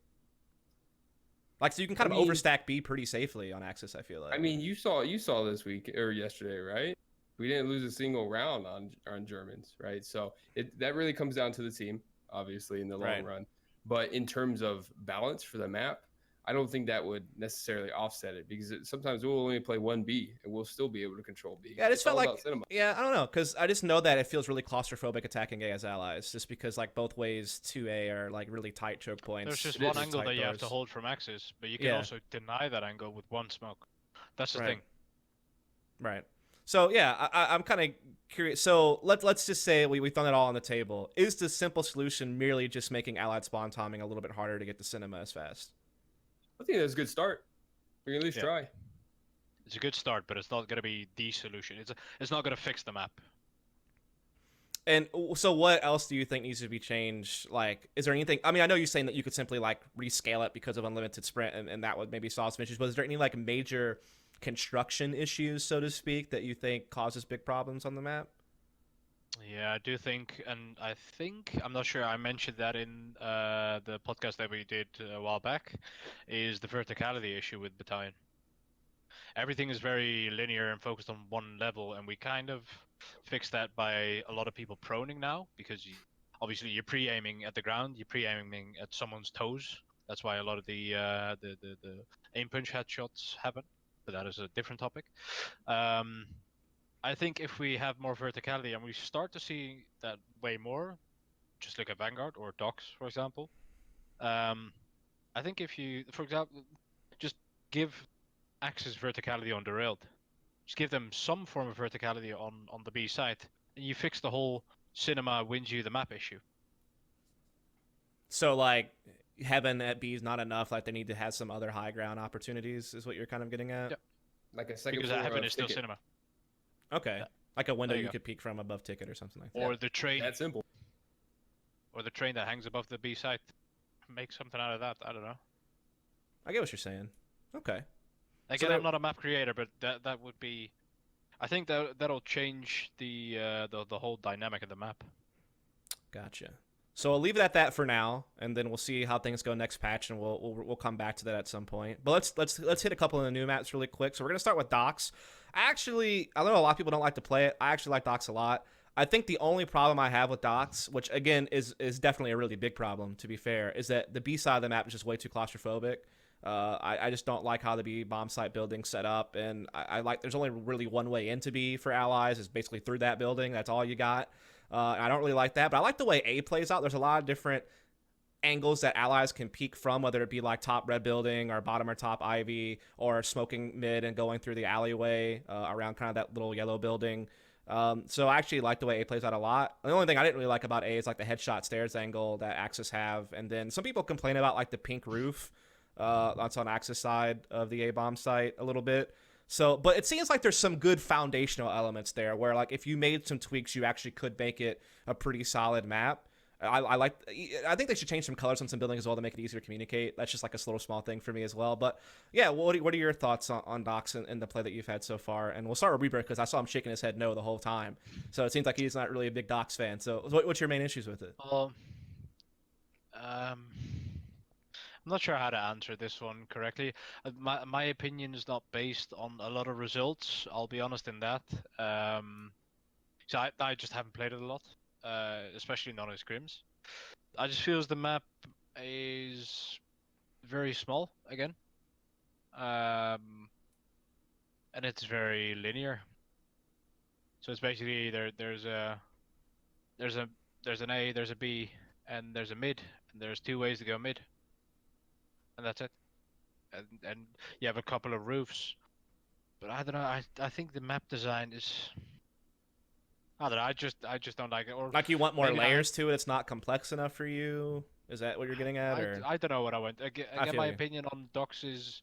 Like, so you can kind of overstack B pretty safely on Axis, I feel like. I mean, you saw this week or yesterday, right? We didn't lose a single round on Germans, right? So that really comes down to the team, obviously, in the long run. But in terms of balance for the map, I don't think that would necessarily offset it because sometimes we'll only play 1B and we'll still be able to control B. Yeah, I just It's felt all like, about cinema. yeah, I don't know, because I just know that it feels really claustrophobic attacking A as allies, just because like both ways to A are like really tight choke points. There's just It one is. angle tight that you have to doors. hold from Axis, but you can Yeah. also deny that angle with one smoke. That's the Right. thing. Right. So yeah, I'm kind of curious. So let's just say we've thrown it all on the table. Is the simple solution merely just making allied spawn timing a little bit harder to get to cinema as fast? I think that's a good start. We can at least Yeah. try. It's a good start, but it's not going to be the solution. It's not going to fix the map. And so what else do you think needs to be changed? Like, is there anything? I mean, I know you're saying that you could simply like rescale it because of unlimited sprint, and that would maybe solve some issues. But is there any like major construction issues, so to speak, that you think causes big problems on the map? Yeah, I do think, and I think I'm not sure. I mentioned that in the podcast that we did a while back, is the verticality issue with Battalion. Everything is very linear and focused on one level, and we kind of fixed that by a lot of people proning now because obviously you're pre-aiming at the ground, you're pre-aiming at someone's toes. That's why a lot of the aim punch headshots happen, but that is a different topic. I think if we have more verticality and we start to see that way more, just look at Vanguard or Docs, for example. I think if you, for example, just give Axis verticality on Derailed, just give them some form of verticality on the B side, and you fix the whole cinema wins you the map issue. So like heaven at B is not enough. Like they need to have some other high ground opportunities. Is what you're kind of getting at? Yep. Like a second Because floor heaven of is still ticket. cinema. Okay. Yeah. Like a window There you you go. could peek from above ticket or something like that. Or the train, That simple. or the train that hangs above the B side. Make something out of that. I don't know. I get what you're saying. Okay. Again, that- I'm not a map creator, but that would be. I think that'll change the whole dynamic of the map. Gotcha. So I'll leave it at that for now, and then we'll see how things go next patch, and we'll come back to that at some point. But let's hit a couple of the new maps really quick. So we're gonna start with Docks. I know a lot of people don't like to play it. I actually like Docks a lot. I think the only problem I have with Docks, which again is definitely a really big problem to be fair, is that the B side of the map is just way too claustrophobic. I just don't like how the B bomb site building's set up, and I like there's only really one way into B for allies, is basically through that building. That's all you got. I don't really like that, but I like the way A plays out. There's a lot of different angles that allies can peek from, whether it be like top red building or bottom or top ivy, or smoking mid and going through the alleyway around kind of that little yellow building. So I actually like the way A plays out a lot. The only thing I didn't really like about A is like the headshot stairs angle that Axis have, and then some people complain about like the pink roof. That's on Axis side of the A bomb site a little bit. So, but it seems like there's some good foundational elements there where like if you made some tweaks, you actually could make it a pretty solid map. I think they should change some colors on some buildings as well to make it easier to communicate. That's just like a little small thing for me as well. But yeah, what are your thoughts on Docs and the play that you've had so far? And we'll start with Rebirth because I saw him shaking his head no the whole time. So it seems like he's not really a big Docs fan. So what's your main issues with it? Well, I'm not sure how to answer this one correctly. My opinion is not based on a lot of results. I'll be honest in that. So I just haven't played it a lot, especially not in scrims. I just feel as the map is very small again, and it's very linear. So it's basically there's an A, there's a B, and there's a mid, and there's two ways to go mid. And that's it. And you have a couple of roofs, but I don't know. I think the map design is. I don't know. I just don't like it. Or Like you want more maybe layers to it? It's not complex enough for you? Is that what you're getting at? Or I don't know what I want. Again, feel my you. opinion on Docs is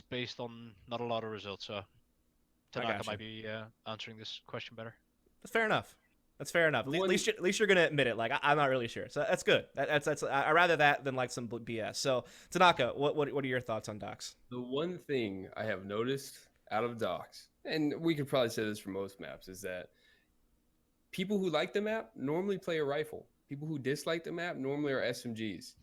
based on not a lot of results. So tanaKa gotcha. might be answering this question better. That's fair enough. That's fair enough. At least you're gonna admit it. Like I'm not really sure, so that's good. That's I rather that than like some BS. So tanaKa, what are your thoughts on Docs? The one thing I have noticed out of Docs, and we could probably say this for most maps, is that people who like the map normally play a rifle. People who dislike the map normally are SMGs.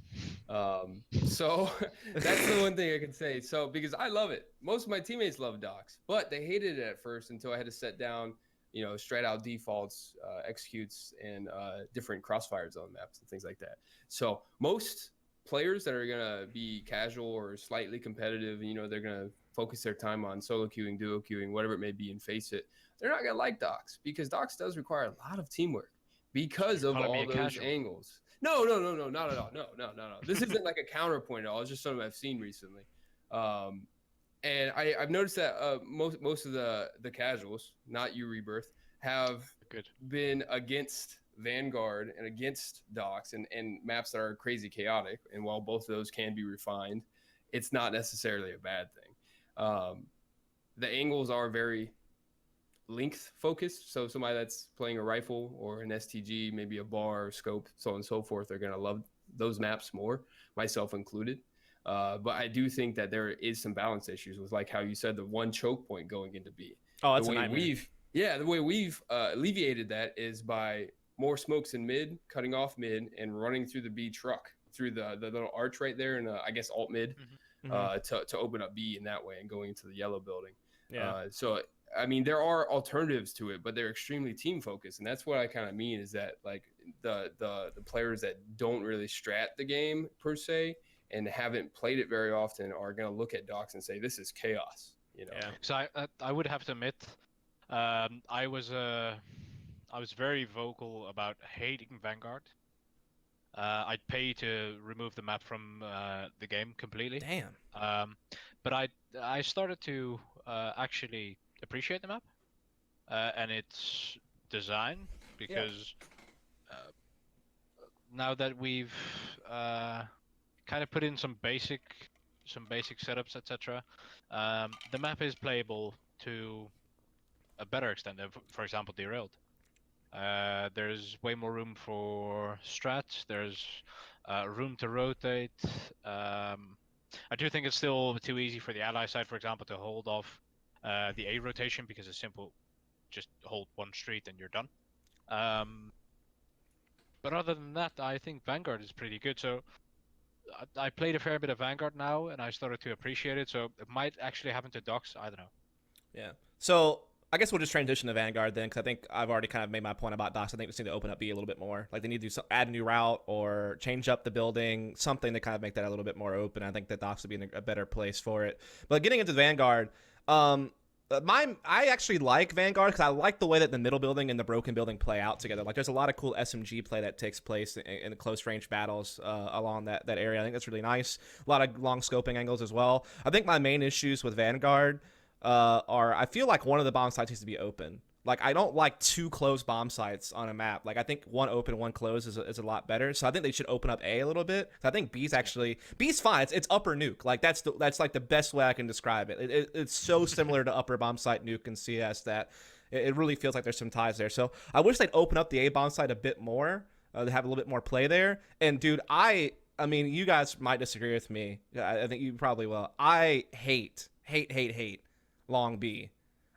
So that's the one thing I can say. So because I love it, most of my teammates love Docs, but they hated it at first until I had to set down, straight out defaults, executes, and different crossfire zone maps and things like that. So most players that are gonna be casual or slightly competitive, you know, they're gonna focus their time on solo queuing, duo queuing, whatever it may be, and face it. They're not gonna like Docs because Docs does require a lot of teamwork because You're of calling me all a those casual. angles. No, not at all. No. This isn't like a counterpoint at all. It's just something I've seen recently. And I've noticed that most of the casuals, not you Rebirth, have Good. been against Vanguard and against Docs and maps that are crazy chaotic. And while both of those can be refined, it's not necessarily a bad thing. The angles are very length focused. So somebody that's playing a rifle or an STG, maybe a bar or scope, so on and so forth, they're going to love those maps more, myself included. But I do think that there is some balance issues with, like how you said, the one choke point going into B. Oh, that's the a way nightmare. the way we've alleviated that is by more smokes in mid, cutting off mid, and running through the B truck through the little arch right there, and I guess alt mid to open up B in that way and going into the yellow building. Yeah. So I mean, there are alternatives to it, but they're extremely team focused, and that's what I kind of mean is that like the players that don't really strat the game per se and haven't played it very often are going to look at Docs and say, this is chaos, you know? Yeah. So I would have to admit, I was very vocal about hating Vanguard. I'd pay to remove the map from the game completely. Damn. But I started to actually appreciate the map and its design because now that we've kind of put in some basic setups, etc. The map is playable to a better extent than, for example, Derailed. There's way more room for strats. There's room to rotate. I do think it's still too easy for the ally side, for example, to hold off the A rotation because it's simple. Just hold one street and you're done. But other than that, I think Vanguard is pretty good. So I played a fair bit of Vanguard now, and I started to appreciate it. So it might actually happen to Docs. I don't know. Yeah. So I guess we'll just transition to Vanguard then, because I think I've already kind of made my point about Docs. I think they just need to open up B a little bit more. Like they need to add a new route or change up the building, something to kind of make that a little bit more open. I think that Docs would be in a better place for it. But getting into Vanguard, I actually like Vanguard because I like the way that the middle building and the broken building play out together. Like there's a lot of cool SMG play that takes place in close range battles along that area. I think that's really nice. A lot of long scoping angles as well. I think my main issues with Vanguard are I feel like one of the bomb sites needs to be open. Like I don't like two closed bomb sites on a map. Like I think one open, one closed is a lot better. So I think they should open up A a little bit. I think B's fine. It's upper nuke. Like that's like the best way I can describe it. It's so similar to upper bomb site nuke in CS that it really feels like there's some ties there. So I wish they'd open up the A bomb site a bit more. To have a little bit more play there. And dude, I mean, you guys might disagree with me. I think you probably will. I hate Long B.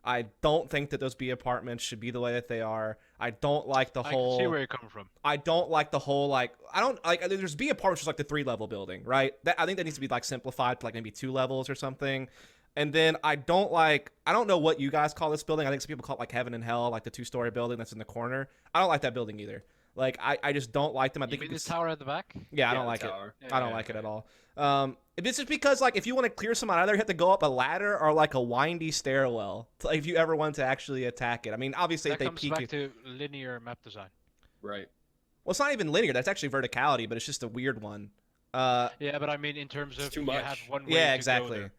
I don't think that those B apartments should be the way that they are. I don't like the whole. I can see where you're coming from. I don't like the whole like. I don't like. There's B apartments, just like the 3-level building, right? I think that needs to be like simplified to like maybe 2 levels or something. And then I don't know what you guys call this building. I think some people call it like Heaven and Hell, like the 2-story building that's in the corner. I don't like that building either. Like I just don't like them. I think you mean the tower at the back? Yeah, I don't like it. Yeah, I don't like it at all. This is because like if you want to clear someone out of there, you have to go up a ladder or like a windy stairwell. Like, if you ever want to actually attack it. I mean, obviously that if they comes peek back you. to linear map design. Right. Well, it's not even linear. That's actually verticality, but it's just a weird one. Yeah, but I mean in terms of too you much. have one way Yeah, to exactly. go there.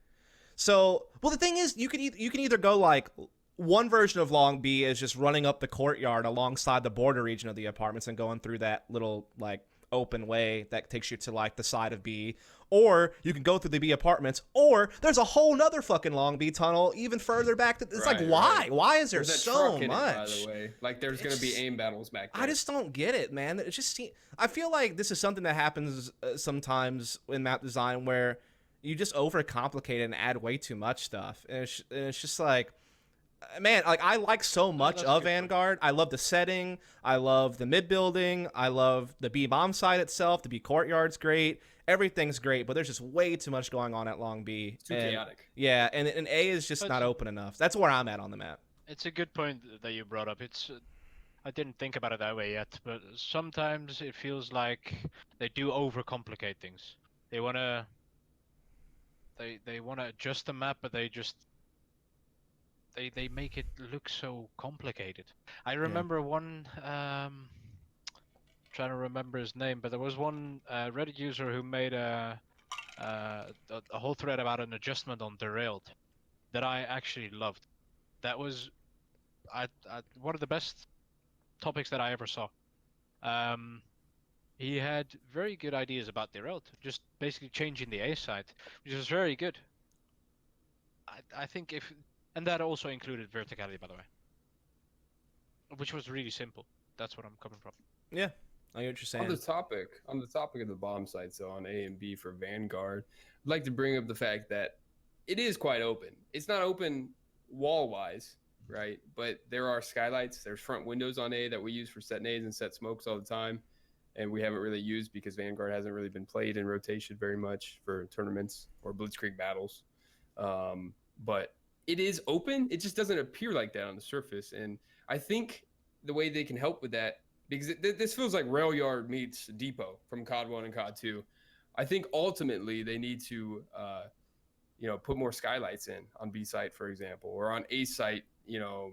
So, well, the thing is, you can either go like one version of Long B is just running up the courtyard alongside the border region of the apartments and going through that little like open way that takes you to like the side of B, or you can go through the B apartments, or there's a whole nother fucking Long B tunnel even further back. It's Right, like why? right. Why is there There's a so truck in much? it, by the way. Like there's gonna be aim battles back there. I just don't get it, man. It just I feel like this is something that happens sometimes in map design where you just overcomplicate it and add way too much stuff, and it's just like, man, like I like so much that's a of good point. Vanguard. I love the setting. I love the mid building. I love the B bomb site itself. The B courtyard's great. Everything's great, but there's just way too much going on at Long B. It's too chaotic. Yeah, and A is just But not open enough. That's where I'm at on the map. It's a good point that you brought up. It's I didn't think about it that way yet, but sometimes it feels like they do overcomplicate things. They wanna they wanna adjust the map, but they make it look so complicated. I remember one trying to remember his name, but there was one Reddit user who made a whole thread about an adjustment on Derailed that I actually loved. That was one of the best topics that I ever saw. He had very good ideas about Derailed, just basically changing the A side, which was very good. I think and that also included verticality, by the way, which was really simple. That's what I'm coming from. Yeah, I get what you're saying. On the topic of the bomb sites, so on A and B for Vanguard, I'd like to bring up the fact that it is quite open. It's not open wall-wise, right? But there are skylights. There's front windows on A that we use for set nades and set smokes all the time, and we haven't really used because Vanguard hasn't really been played in rotation very much for tournaments or blitzkrieg battles. But it is open. It just doesn't appear like that on the surface, and I think the way they can help with that, because this feels like Rail Yard meets Depot from COD 1 and COD 2. I think ultimately they need to, put more skylights in on B site, for example, or on A site,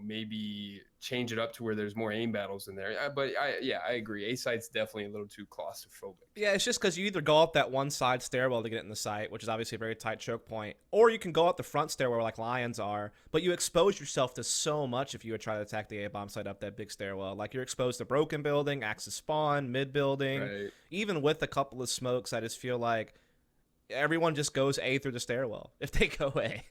maybe change it up to where there's more aim battles in there. But I agree. A site's definitely a little too claustrophobic. Yeah, it's just because you either go up that one side stairwell to get in the site, which is obviously a very tight choke point, or you can go up the front stairwell like lions are, but you expose yourself to so much if you would try to attack the A-bomb site up that big stairwell. Like, you're exposed to broken building, axis spawn, mid building, Right. even with a couple of smokes. I just feel like everyone just goes A through the stairwell if they go A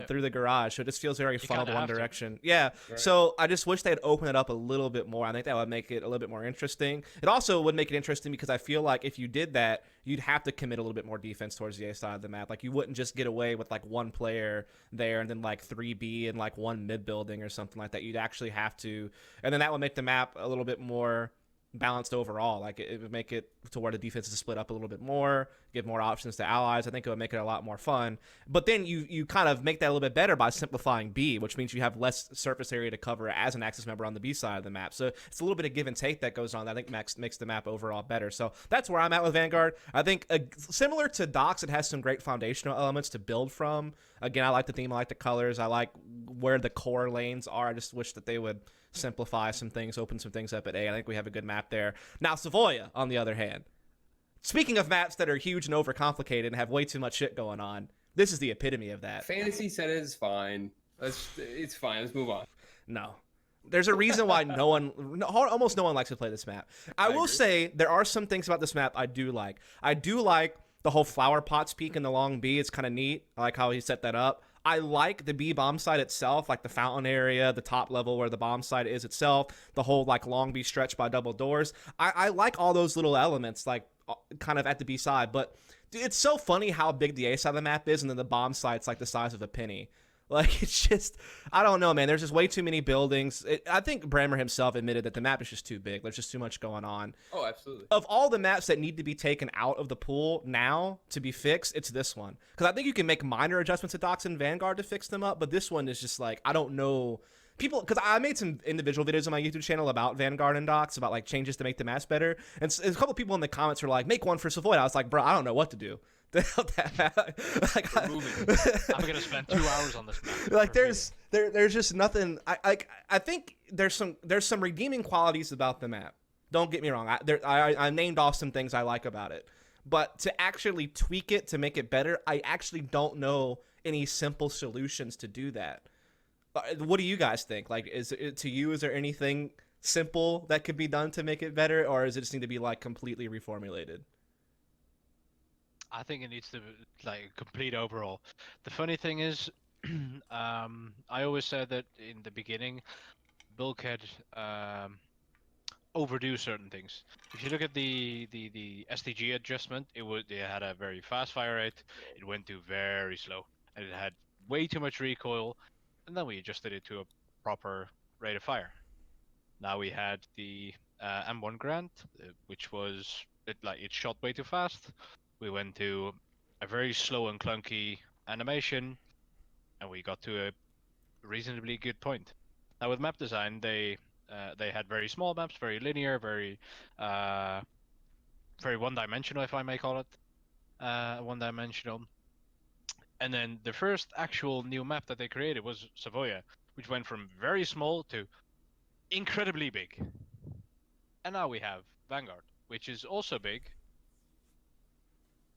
through the garage. So it just feels very funneled one direction. Yeah. Right. So I just wish they'd open it up a little bit more. I think that would make it a little bit more interesting. It also would make it interesting because I feel like if you did that, you'd have to commit a little bit more defense towards the A side of the map. Like, you wouldn't just get away with like one player there and then like 3B and like one mid building or something like that. You'd actually have to, and then that would make the map a little bit more balanced overall. Like, it would make it to where the defense is split up a little bit more, give more options to allies. I think it would make it a lot more fun. But then you kind of make that a little bit better by simplifying B, which means you have less surface area to cover as an Axis member on the B side of the map. So it's a little bit of give and take that goes on that I think makes the map overall better. So that's where I'm at with Vanguard. I think similar to Docs, it has some great foundational elements to build from. Again, I like the theme, I like the colors, I like where the core lanes are. I just wish that they would simplify some things, open some things up at A. I think we have a good map there. Now, Savoia, on the other hand, speaking of maps that are huge and overcomplicated and have way too much shit going on, this is the epitome of that. Fantasy set is fine. It's fine. Let's move on. No. There's a reason why almost no one likes to play this map. I will say there are some things about this map I do like. I do like the whole flower pots peak in the long B. It's kind of neat. I like how he set that up. I like the B bomb site itself, like the fountain area, the top level where the bomb site is itself, the whole like long B stretch by double doors. I like all those little elements, like kind of at the B side. But dude, it's so funny how big the A side of the map is, and then the bomb site's like the size of a penny. Like, it's just, I don't know, man. There's just way too many buildings. I think Brammer himself admitted that the map is just too big. There's just too much going on. Oh, absolutely. Of all the maps that need to be taken out of the pool now to be fixed, it's this one. Because I think you can make minor adjustments to Docs and Vanguard to fix them up, but this one is just like, I don't know. People, because I made some individual videos on my YouTube channel about Vanguard and Docs, about like changes to make the maps better. And a couple people in the comments were like, make one for Savoia. I was like, bro, I don't know what to do. Like, I'm gonna spend 2 hours on this map. Like, there's just nothing. I think there's some redeeming qualities about the map. Don't get me wrong. I named off some things I like about it, but to actually tweak it to make it better, I actually don't know any simple solutions to do that. What do you guys think? Like, is there anything simple that could be done to make it better, or does it just need to be like completely reformulated? I think it needs to be like complete overall. The funny thing is, I always said that in the beginning, Bulkhead overdo certain things. If you look at the STG adjustment, it had a very fast fire rate. It went to very slow, and it had way too much recoil. And then we adjusted it to a proper rate of fire. Now we had the M1 Grant, which was it shot way too fast. We went to a very slow and clunky animation, and we got to a reasonably good point. Now with map design, they They had very small maps, very linear, very one-dimensional, if I may call it, one-dimensional. And then the first actual new map that they created was Savoia, which went from very small to incredibly big. And now we have Vanguard, which is also big,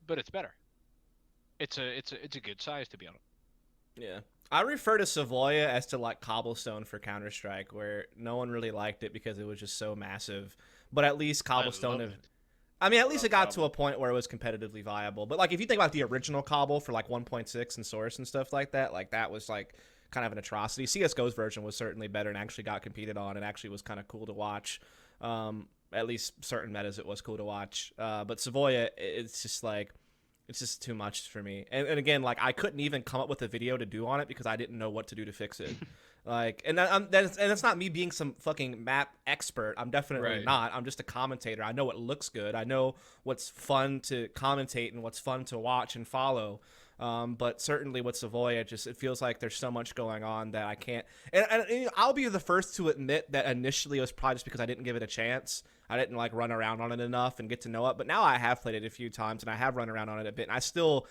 but it's better. It's a good size, to be honest. Yeah. I refer to Savoia as to like Cobblestone for Counter-Strike, where no one really liked it because it was just so massive. But at least Cobblestone, at least it got to a point where it was competitively viable. But like, if you think about the original Cobble for like 1.6 and Source and stuff like that was like kind of an atrocity. CS:GO's version was certainly better and actually got competed on and actually was kind of cool to watch. At least certain metas, it was cool to watch. But Savoia, it's just too much for me. And again, like, I couldn't even come up with a video to do on it because I didn't know what to do to fix it. Like, and that's not me being some fucking map expert. I'm definitely not. I'm just a commentator. I know what looks good. I know what's fun to commentate and what's fun to watch and follow. But certainly with Savoia, it feels like there's so much going on that I can't. And I'll be the first to admit that initially it was probably just because I didn't give it a chance. I didn't like run around on it enough and get to know it. But now I have played it a few times and I have run around on it a bit. And I still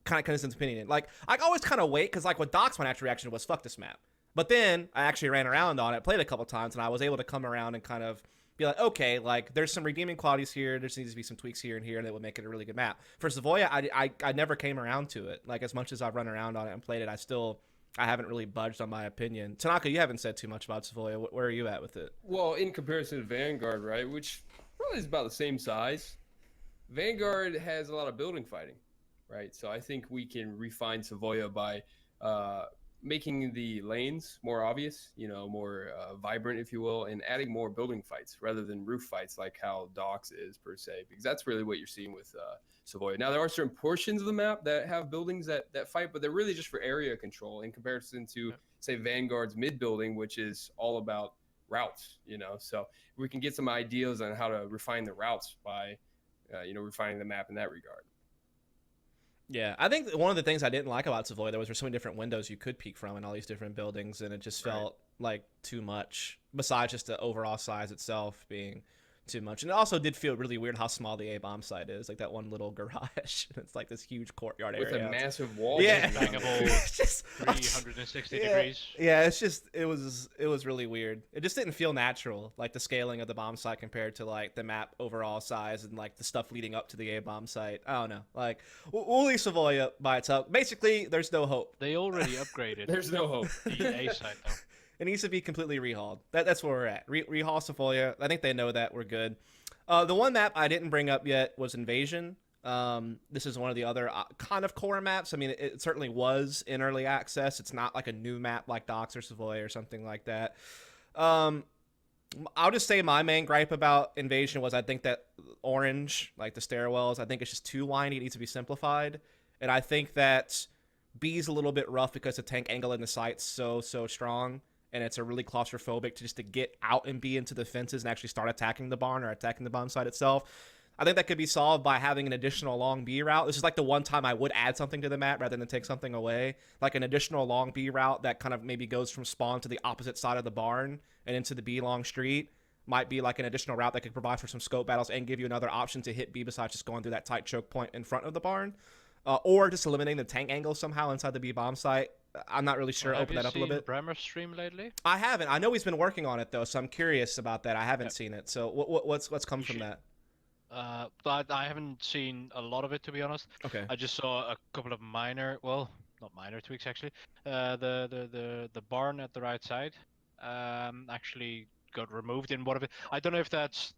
kind of consistent opinion. Like, I always kind of wait because like with Doc's, my natural reaction was fuck this map. But then I actually ran around on it, played a couple times, and I was able to come around and kind of be like, okay, like there's some redeeming qualities here. There needs to be some tweaks here and here that would make it a really good map. For Savoia, I never came around to it. Like, as much as I've run around on it and played it, I haven't really budged on my opinion. tanaKa, you haven't said too much about Savoia. Where are you at with it? Well, in comparison to Vanguard, right, which probably is about the same size, Vanguard has a lot of building fighting, right? So I think we can refine Savoia by making the lanes more obvious, more vibrant, if you will, and adding more building fights rather than roof fights like how Doc's is per se, because that's really what you're seeing with Savoia. Now, there are certain portions of the map that have buildings that fight, but they're really just for area control in comparison to, say, Vanguard's mid building, which is all about routes, So we can get some ideas on how to refine the routes by, refining the map in that regard. Yeah, I think one of the things I didn't like about Savoia, there was so many different windows you could peek from in all these different buildings, and it just felt like too much, besides just the overall size itself being too much. And it also did feel really weird how small the A-bomb site is, like that one little garage. It's like this huge courtyard area. With a massive wall. Yeah. It's just 360 degrees. Yeah, it was really weird. It just didn't feel natural, like the scaling of the bomb site compared to like the map overall size and like the stuff leading up to the A-bomb site. I don't know. Like, we'll leave Savoia by itself. Basically, there's no hope. They already upgraded. There's no hope. The A site, though. It needs to be completely rehauled. That's where we're at. Rehaul Savoia. I think they know that. We're good. The one map I didn't bring up yet was Invasion. This is one of the other kind of core maps. I mean, it certainly was in early access. It's not like a new map like Docs or Savoia or something like that. I'll just say my main gripe about Invasion was I think that orange, like the stairwells, I think it's just too windy. It needs to be simplified. And I think that B's a little bit rough because the tank angle in the site's so strong. And it's a really claustrophobic to get out and be into the fences and actually start attacking the barn or attacking the bomb site itself. I think that could be solved by having an additional long B route. This is like the one time I would add something to the map rather than take something away. Like an additional long B route that kind of maybe goes from spawn to the opposite side of the barn and into the B long street. Might be like an additional route that could provide for some scope battles and give you another option to hit B besides just going through that tight choke point in front of the barn. Or just eliminating the tank angle somehow inside the B bomb site. I'm not really sure. Open that up a little bit. Have you seen Bremer's stream lately? I haven't. I know he's been working on it though, so I'm curious about that. I haven't seen it. So what's come from that? But I haven't seen a lot of it, to be honest. Okay. I just saw a couple of minor, well, not minor tweaks actually. The barn at the right side actually got removed in one of it. I don't know if that's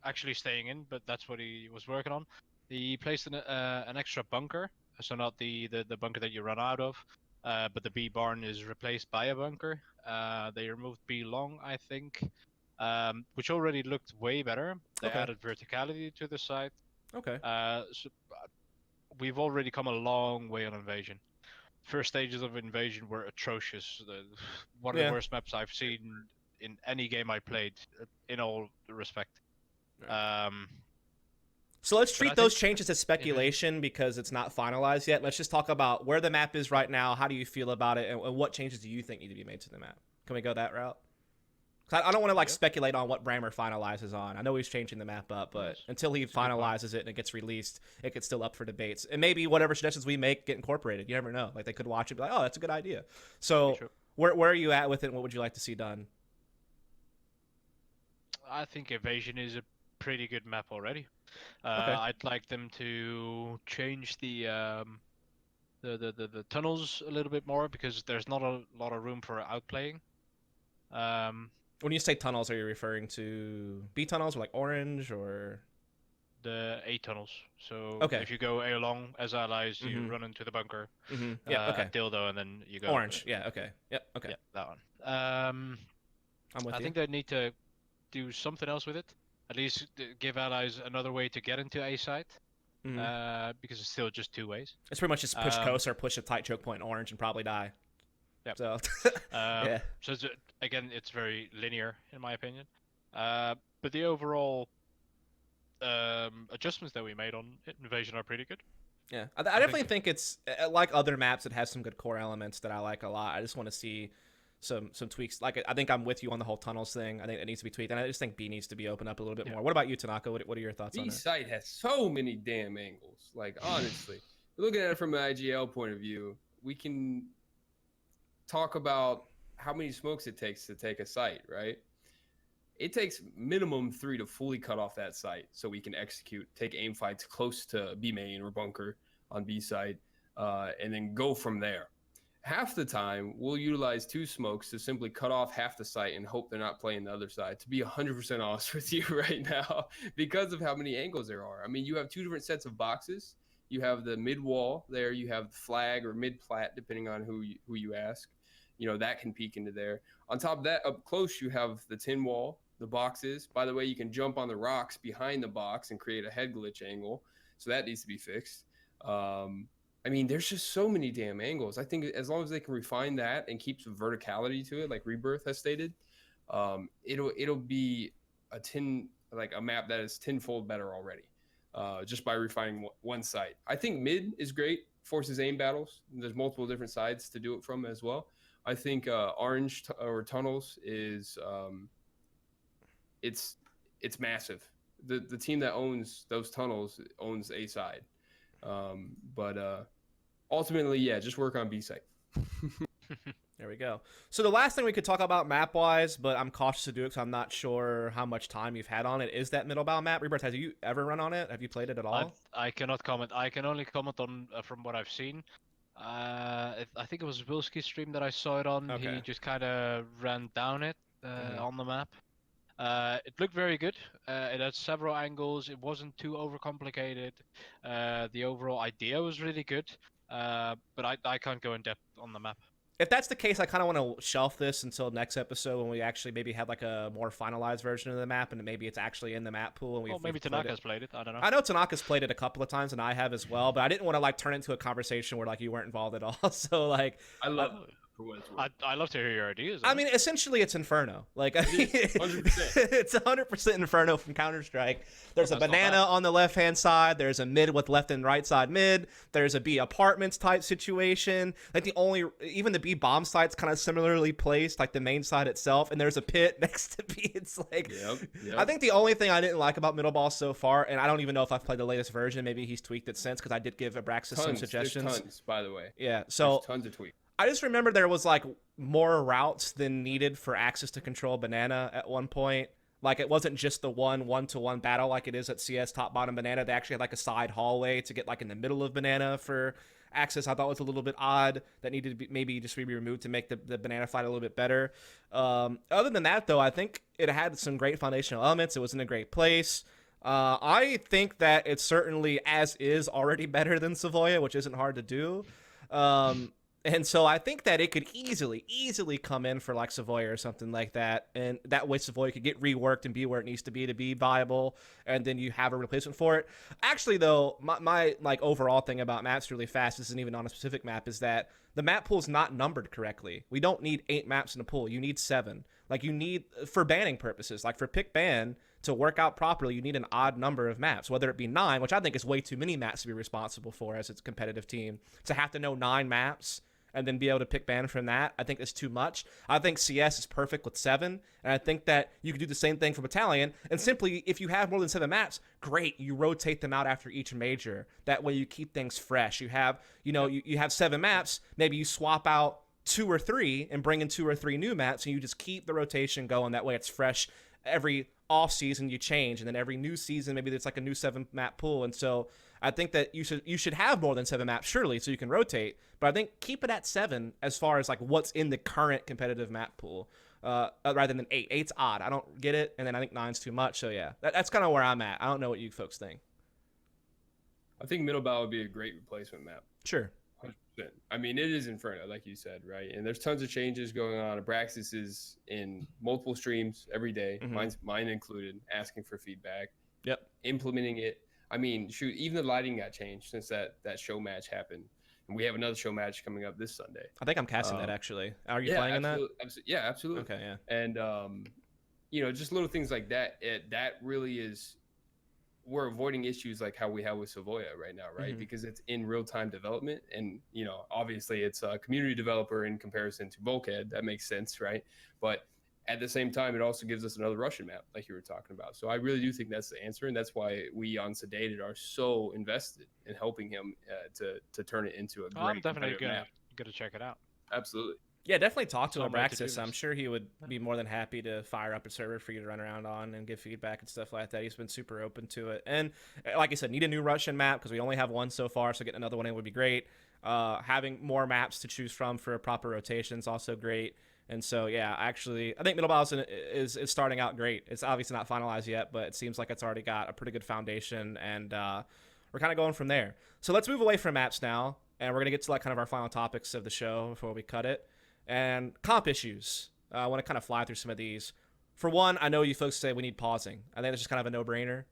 actually staying in, but that's what he was working on. He placed an extra bunker. So not the bunker that you run out of, but the B barn is replaced by a bunker. They removed B long, I think, which already looked way better. They added verticality to the site. Okay. So we've already come a long way on Invasion. First stages of Invasion were atrocious. One of the worst maps I've seen in any game I played, in all respect. Right. So let's treat those changes as speculation because it's not finalized yet. Let's just talk about where the map is right now. How do you feel about it? And what changes do you think need to be made to the map? Can we go that route? I don't want to like Yeah. speculate on what Brammer finalizes on. I know he's changing the map up, but Yes. until he That's a good point. finalizes it and it gets released, it gets still up for debates. And maybe whatever suggestions we make get incorporated. You never know. Like they could watch it and be like, oh, that's a good idea. So True. where are you at with it and what would you like to see done? I think Evasion is a pretty good map already. Okay. I'd like them to change the tunnels a little bit more because there's not a lot of room for outplaying. When you say tunnels, are you referring to B tunnels or like orange or? The A tunnels. So Okay. if you go A along as allies, you Mhm. run into the bunker. Yeah. Okay. Dildo, and then you go Orange. Yeah. Okay. Yep. Okay. Yeah, that one. I'm with I you. think they need to do something else with it. At least give allies another way to get into A site. Because it's still just 2 ways. It's pretty much just push coast or push a tight choke point in orange and probably die. Yep. So yeah. So again, it's very linear in my opinion. But the overall adjustments that we made on Invasion are pretty good. Yeah, I definitely think it's like other maps. It has some good core elements that I like a lot. I just want to see some tweaks. Like I think I'm with you on the whole tunnels thing. I think it needs to be tweaked, and I just think B needs to be opened up a little bit more. What about you, tanaKa? What are your thoughts on B it? site has so many damn angles. Like honestly, looking at it from an IGL point of view, we can talk about how many smokes it takes to take a site, right? It takes minimum 3 to fully cut off that site so we can take aim fights close to B main or bunker on B site, and then go from there. Half the time, we'll utilize 2 smokes to simply cut off half the site and hope they're not playing the other side, to be 100% honest with you right now, because of how many angles there are. I mean, you have 2 different sets of boxes. You have the mid wall there. You have the flag or mid plat, depending on who you ask. That can peek into there. On top of that, up close, you have the tin wall, the boxes. By the way, you can jump on the rocks behind the box and create a head glitch angle. So that needs to be fixed. I mean, there's just so many damn angles. I think as long as they can refine that and keep some verticality to it, like Rebirth has stated, it'll be a map that is tenfold better already, just by refining one site. I think mid is great, forces aim battles. There's multiple different sides to do it from as well. I think orange or tunnels is it's massive. The team that owns those tunnels owns a side. But ultimately, yeah, just work on B site. There we go. So the last thing we could talk about map-wise, but I'm cautious to do it because I'm not sure how much time you've had on it, is that Mittelbau map. Rebirth, have you ever run on it? Have you played it at all? I cannot comment. I can only comment on from what I've seen. I think it was Wilski's stream that I saw it on. Okay. He just kind of ran down it on the map. It looked very good. It had several angles. It wasn't too overcomplicated. The overall idea was really good. But I can't go in depth on the map. If that's the case, I kind of want to shelf this until next episode when we actually maybe have like a more finalized version of the map and maybe it's actually in the map pool. And Maybe tanaKa's played it. I don't know. I know tanaKa's played it a couple of times and I have as well, but I didn't want to like turn it into a conversation where like you weren't involved at all. So like, I love it. For what it's worth. I love to hear your ideas. I mean, essentially, it's Inferno. Like, I mean, 100%. It's 100% Inferno from Counter-Strike. There's a That's not banana bad. on the left-hand side. There's a mid with left and right side mid. There's a B apartments type situation. Like even the B bomb site's kind of similarly placed, like the main side itself. And there's a pit next to B. It's like, Yep. I think the only thing I didn't like about Mittelbau so far, and I don't even know if I've played the latest version. Maybe he's tweaked it since because I did give Abraxas some suggestions. There's tons, by the way. Yeah, so There's tons of tweaks. I just remember there was like more routes than needed for Axis to control banana at one point. Like it wasn't just the one-to-one battle like it is at CS top bottom banana. They actually had like a side hallway to get like in the middle of banana for Axis. I thought was a little bit odd. That needed to be maybe just be removed to make the banana fight a little bit better. Other than that though, I think it had some great foundational elements. It was in a great place. I think that it's certainly as is already better than Savoia, which isn't hard to do. And so I think that it could easily come in for like Savoia or something like that. And that way Savoia could get reworked and be where it needs to be viable. And then you have a replacement for it. Actually, though, my like overall thing about maps really fast, this isn't even on a specific map, is that the map pool is not numbered correctly. We don't need 8 maps in a pool. You need 7. Like you need, for banning purposes, like for pick ban to work out properly, you need an odd number of maps, whether it be 9, which I think is way too many maps to be responsible for as its competitive team. To have to know 9 maps and then be able to pick ban from that, I think is too much. I think CS is perfect with 7, and I think that you could do the same thing for Battalion, and simply, if you have more than 7 maps, great, you rotate them out after each major. That way you keep things fresh. You have, you have 7 maps, maybe you swap out 2 or 3 and bring in 2 or 3 new maps, and you just keep the rotation going. That way it's fresh. Every off season you change, and then every new season maybe there's like a new 7 map pool. And so I think that you should have more than 7 maps, surely, so you can rotate. But I think keep it at 7 as far as like what's in the current competitive map pool, rather than 8. 8's odd. I don't get it, and then I think 9's too much. So yeah, that's kind of where I'm at. I don't know what you folks think. I think Mittelbau would be a great replacement map. Sure. 100%. I mean, it is Inferno, like you said, right? And there's tons of changes going on. Abraxas is in multiple streams every day, mine included, asking for feedback. Yep. Implementing it. I mean, shoot, even the lighting got changed since that show match happened. And we have another show match coming up this Sunday. I think I'm casting that, actually. Are you playing in that? Yeah, absolutely. Okay, yeah. And, just little things like that. That really is, we're avoiding issues like how we have with Savoia right now, right? Because it's in real-time development. And, obviously it's a community developer in comparison to Bulkhead. That makes sense, right? But at the same time, it also gives us another Russian map, like you were talking about. So I really do think that's the answer, and that's why we on Sedated are so invested in helping him to turn it into a great I'm definitely map. gonna check it out. Absolutely. Yeah, definitely talk to So I'm ready to do Abraxas. I'm this. sure he would be more than happy to fire up a server for you to run around on and give feedback and stuff like that. He's been super open to it. And like I said, need a new Russian map because we only have one so far, so getting another one in would be great. Having more maps to choose from for a proper rotation is also great. And so, yeah, actually, I think Mittelbau is starting out great. It's obviously not finalized yet, but it seems like it's already got a pretty good foundation, and we're kind of going from there. So let's move away from maps now, and we're going to get to like kind of our final topics of the show before we cut it. And comp issues. I want to kind of fly through some of these. For one, I know you folks say we need pausing. I think it's just kind of a no-brainer.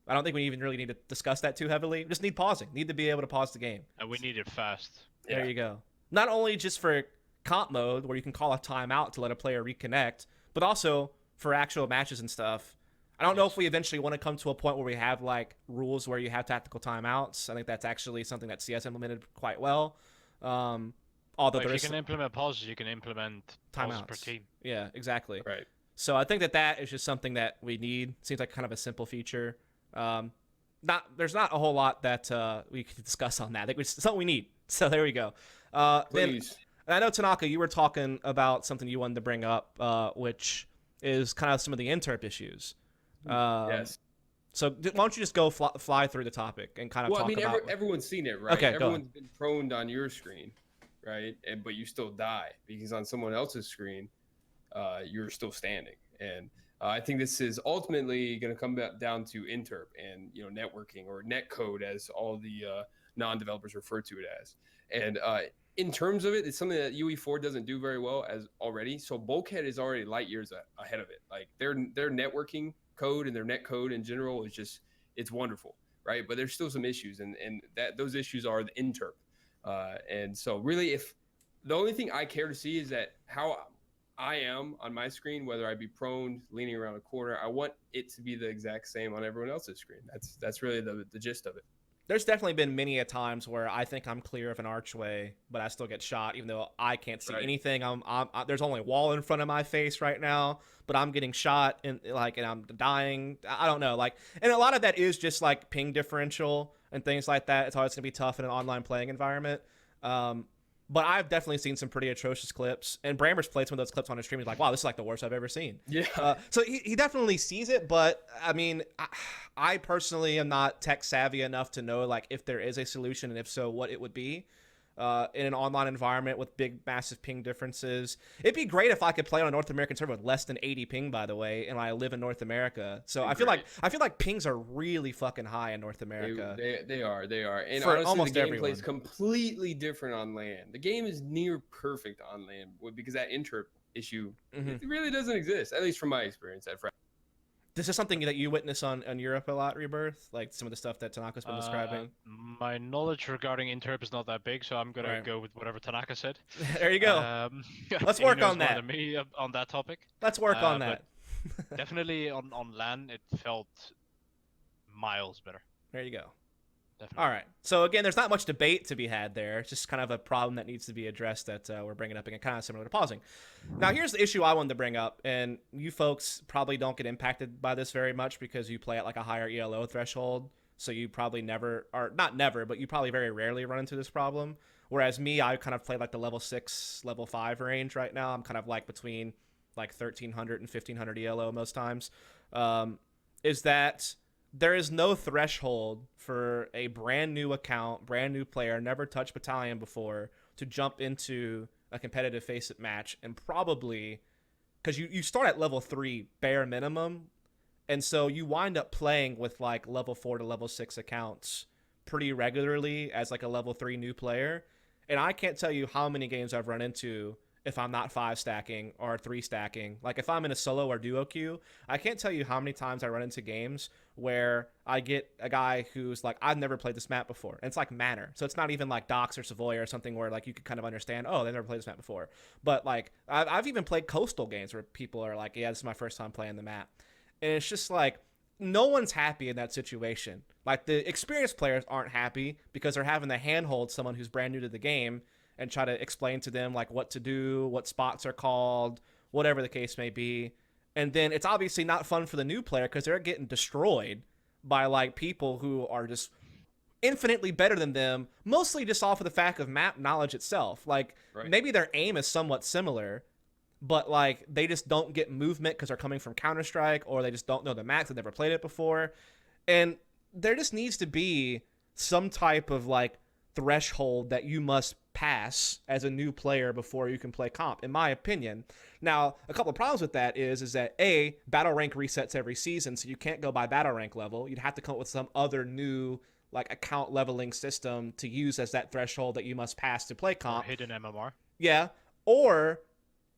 I don't think we even really need to discuss that too heavily. We just need pausing. Need to be able to pause the game. And we need it fast. There you go. Not only just for comp mode where you can call a timeout to let a player reconnect, but also for actual matches and stuff. I don't know if we eventually want to come to a point where we have like rules where you have tactical timeouts. I think that's actually something that CS implemented quite well. Although If you can implement pauses, you can implement pauses per timeouts. team. Yeah, exactly. Right. So I think that is just something that we need. Seems like kind of a simple feature. There's not a whole lot that we can discuss on that. I think it's something we need. So there we go. Please. And I know, tanaKa, you were talking about something you wanted to bring up, which is kind of some of the interp issues. Yes. So why don't you just go fly through the topic and kind of talk about... everyone's seen it, right? Okay, Everyone's been prone on your screen, right? But you still die because on someone else's screen, you're still standing. And I think this is ultimately going to come down to interp and networking, or netcode, as all the non-developers refer to it as. And in terms of it, it's something that UE4 doesn't do very well as already. So Bulkhead is already light years ahead of it. Like their networking code and their net code in general is just, it's wonderful, right? But there's still some issues, and those issues are the interp. And so really, if the only thing I care to see is that how I am on my screen, whether I be prone, leaning around a corner, I want it to be the exact same on everyone else's screen. That's really the gist of it. There's definitely been many a times where I think I'm clear of an archway, but I still get shot, even though I can't see anything. There's only a wall in front of my face right now, but I'm getting shot and I'm dying. I don't know, and a lot of that is just like ping differential and things like that. It's always gonna be tough in an online playing environment. But I've definitely seen some pretty atrocious clips, and Brammer's played some of those clips on his stream. He's like, wow, this is like the worst I've ever seen. Yeah. So he definitely sees it, but I mean, I personally am not tech savvy enough to know like if there is a solution, and if so, what it would be. In an online environment with big, massive ping differences. It'd be great if I could play on a North American server with less than 80 ping, by the way, and I live in North America. So I feel like pings are really fucking high in North America. They are. And for honestly, almost the everyone. gameplay is completely different on land. The game is near perfect on land because that interp issue it really doesn't exist, at least from my experience at Fred. This is something that you witness on Europe a lot, Rebirth? Like some of the stuff that tanaKa's been describing? My knowledge regarding interp is not that big, so I'm going to go with whatever tanaKa said. There you go. Let's work on that. More than me on that topic. Let's work on that. Definitely on LAN, it felt miles better. There you go. definitely. All right. So again, there's not much debate to be had there. It's just kind of a problem that needs to be addressed that we're bringing up again, kind of similar to pausing. Now, here's the issue I wanted to bring up, and you folks probably don't get impacted by this very much because you play at like a higher ELO threshold. So you probably never, or not never, but you probably very rarely run into this problem. Whereas me, I kind of play like the level 6, level 5 range right now. I'm kind of like between like 1300 and 1500 ELO most times. Is that there is no threshold for a brand new account, brand new player, never touched Battalion before, to jump into a competitive face-it match. And probably, because you start at level 3 bare minimum, and so you wind up playing with like level 4 to level 6 accounts pretty regularly as like a level 3 new player. And I can't tell you how many games I've run into if I'm not 5 stacking or 3 stacking. Like if I'm in a solo or duo queue, I can't tell you how many times I run into games where I get a guy who's like, I've never played this map before. And it's like Manor. So it's not even like Docks or Savoia or something where like you could kind of understand, oh, they've never played this map before. But like I've even played coastal games where people are like, yeah, this is my first time playing the map. And it's just like, no one's happy in that situation. Like the experienced players aren't happy because they're having to handhold someone who's brand new to the game and try to explain to them like what to do, what spots are called, whatever the case may be. And then it's obviously not fun for the new player because they're getting destroyed by like people who are just infinitely better than them, mostly just off of the fact of map knowledge itself. Like maybe their aim is somewhat similar, but like they just don't get movement because they're coming from Counter-Strike, or they just don't know the maps, they've never played it before. And there just needs to be some type of like threshold that you must pass as a new player before you can play comp, in my opinion. Now, a couple of problems with that is that A, battle rank resets every season, so you can't go by battle rank level. You'd have to come up with some other new like account leveling system to use as that threshold that you must pass to play comp. Or hidden MMR. Yeah. Or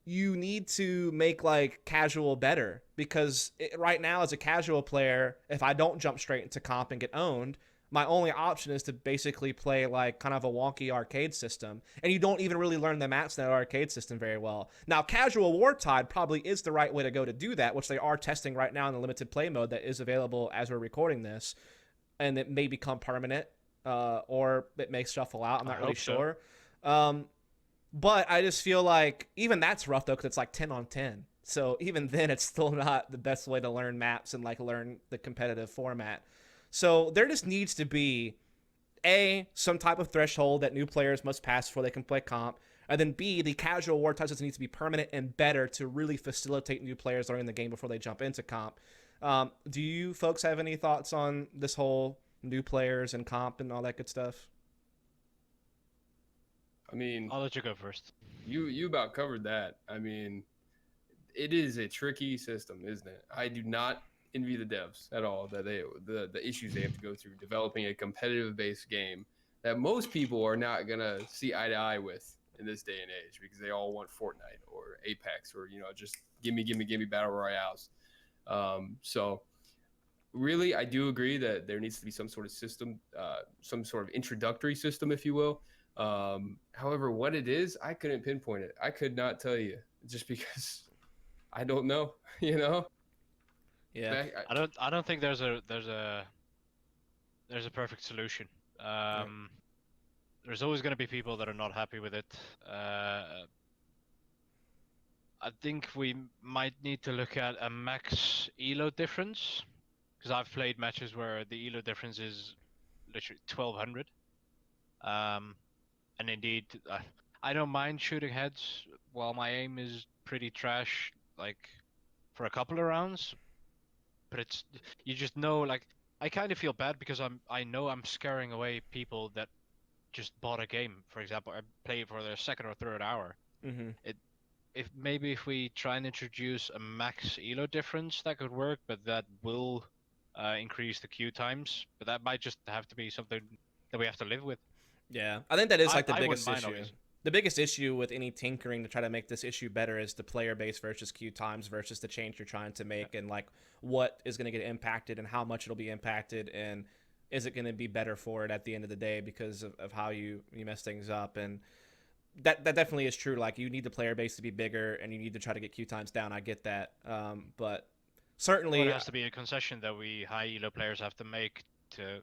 you need to make like casual better, because right now as a casual player, if I don't jump straight into comp and get owned, my only option is to basically play like kind of a wonky arcade system, and you don't even really learn the maps in that arcade system very well. Now, casual Wartide probably is the right way to go to do that, which they are testing right now in the limited play mode that is available as we're recording this, and it may become permanent, or it may shuffle out. I'm not really sure. But I just feel like even that's rough though, because it's like 10 on 10. So even then, it's still not the best way to learn maps and like learn the competitive format. So there just needs to be A, some type of threshold that new players must pass before they can play comp. And then B, the casual war touches needs to be permanent and better to really facilitate new players learning the game before they jump into comp. Do you folks have any thoughts on this whole new players and comp and all that good stuff? I mean, I'll let you go first. You about covered that. I mean, it is a tricky system, isn't it? I do not envy the devs at all that the issues they have to go through developing a competitive based game that most people are not gonna see eye to eye with in this day and age, because they all want Fortnite or Apex or just give me battle royales. So really, I do agree that there needs to be some sort of system, some sort of introductory system, if you will. However, what it is, I couldn't pinpoint it. I could not tell you, just because I don't know. Yeah. I don't think there's a perfect solution. There's always going to be people that are not happy with it. I think we might need to look at a max elo difference, because I've played matches where the elo difference is literally 1200. And indeed, I don't mind shooting heads while my aim is pretty trash, like for a couple of rounds. But it's, you just know, like, I kind of feel bad because I know I'm scaring away people that just bought a game. For example, I play for their second or third hour. Mm-hmm. If we try and introduce a max elo difference, that could work, but that will increase the queue times. But that might just have to be something that we have to live with. Yeah, I think that is like the I biggest wouldn't mind, issue. obviously. The biggest issue with any tinkering to try to make this issue better is the player base versus queue times versus the change you're trying to make, and like what is going to get impacted and how much it'll be impacted, and is it going to be better for it at the end of the day because of how you mess things up. And that definitely is true. Like, you need the player base to be bigger and you need to try to get queue times down. I get that. But certainly Well, it has to be a concession that we high elo players have to make to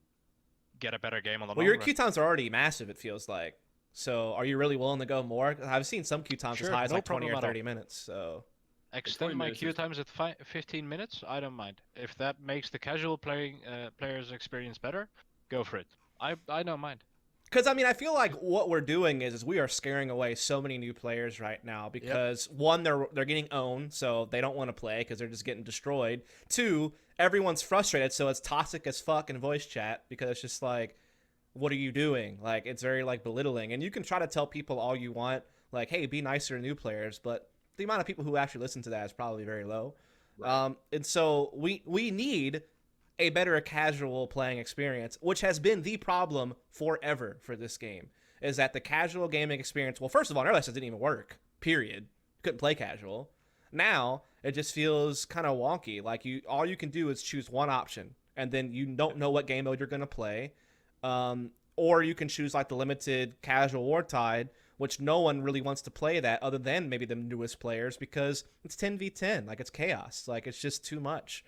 get a better game on the Well, long your run. queue times are already massive, it feels like. So are you really willing to go more? I've seen some queue times as Sure, high as no like 20 problem or at all. 30 minutes. So Extend 20 my minutes queue is- times at 15 minutes. I don't mind. If that makes the casual players experience better, go for it. I don't mind. because I mean, I feel like what we're doing is we are scaring away so many new players right now because one, they're getting owned, so they don't want to play because they're just getting destroyed. Two, everyone's frustrated, so it's toxic as fuck in voice chat because it's just like, what are you doing? Like, it's very like belittling, and you can try to tell people all you want, like, hey, be nicer to new players, but the amount of people who actually listen to that is probably very low. Right. And so we need a better casual playing experience, which has been the problem forever for this game, is that the casual gaming experience, well, first of all, early access didn't even work, period. Couldn't play casual. Now, it just feels kind of wonky. Like, all you can do is choose one option, and then you don't know what game mode you're going to play. Or you can choose, like, the limited casual Wartide, which no one really wants to play that other than maybe the newest players because it's 10v10. Like, it's chaos. Like, it's just too much.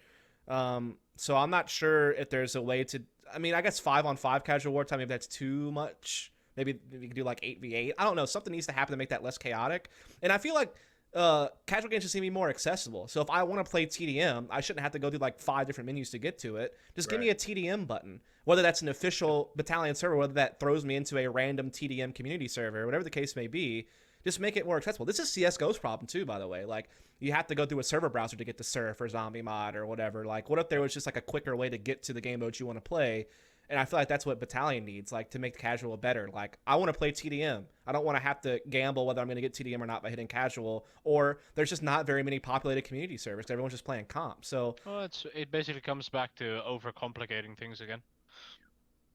So I'm not sure if there's a way to. I mean, I guess 5-on-5 casual wartime, maybe that's too much. Maybe we could do like 8v8. I don't know. Something needs to happen to make that less chaotic. And I feel like casual games just need to be more accessible. So if I want to play TDM, I shouldn't have to go through like 5 different menus to get to it. Just give me a TDM button. Whether that's an official Battalion server, whether that throws me into a random TDM community server, whatever the case may be, just make it more accessible. This is CSGO's problem too, by the way. Like, you have to go through a server browser to get to Surf or Zombie Mod or whatever. Like, what if there was just like a quicker way to get to the game modes you want to play? And I feel like that's what Battalion needs, like, to make casual better. Like, I want to play TDM. I don't want to have to gamble whether I'm going to get TDM or not by hitting casual. Or there's just not very many populated community servers. Everyone's just playing comp. So, Well, it basically comes back to overcomplicating things again.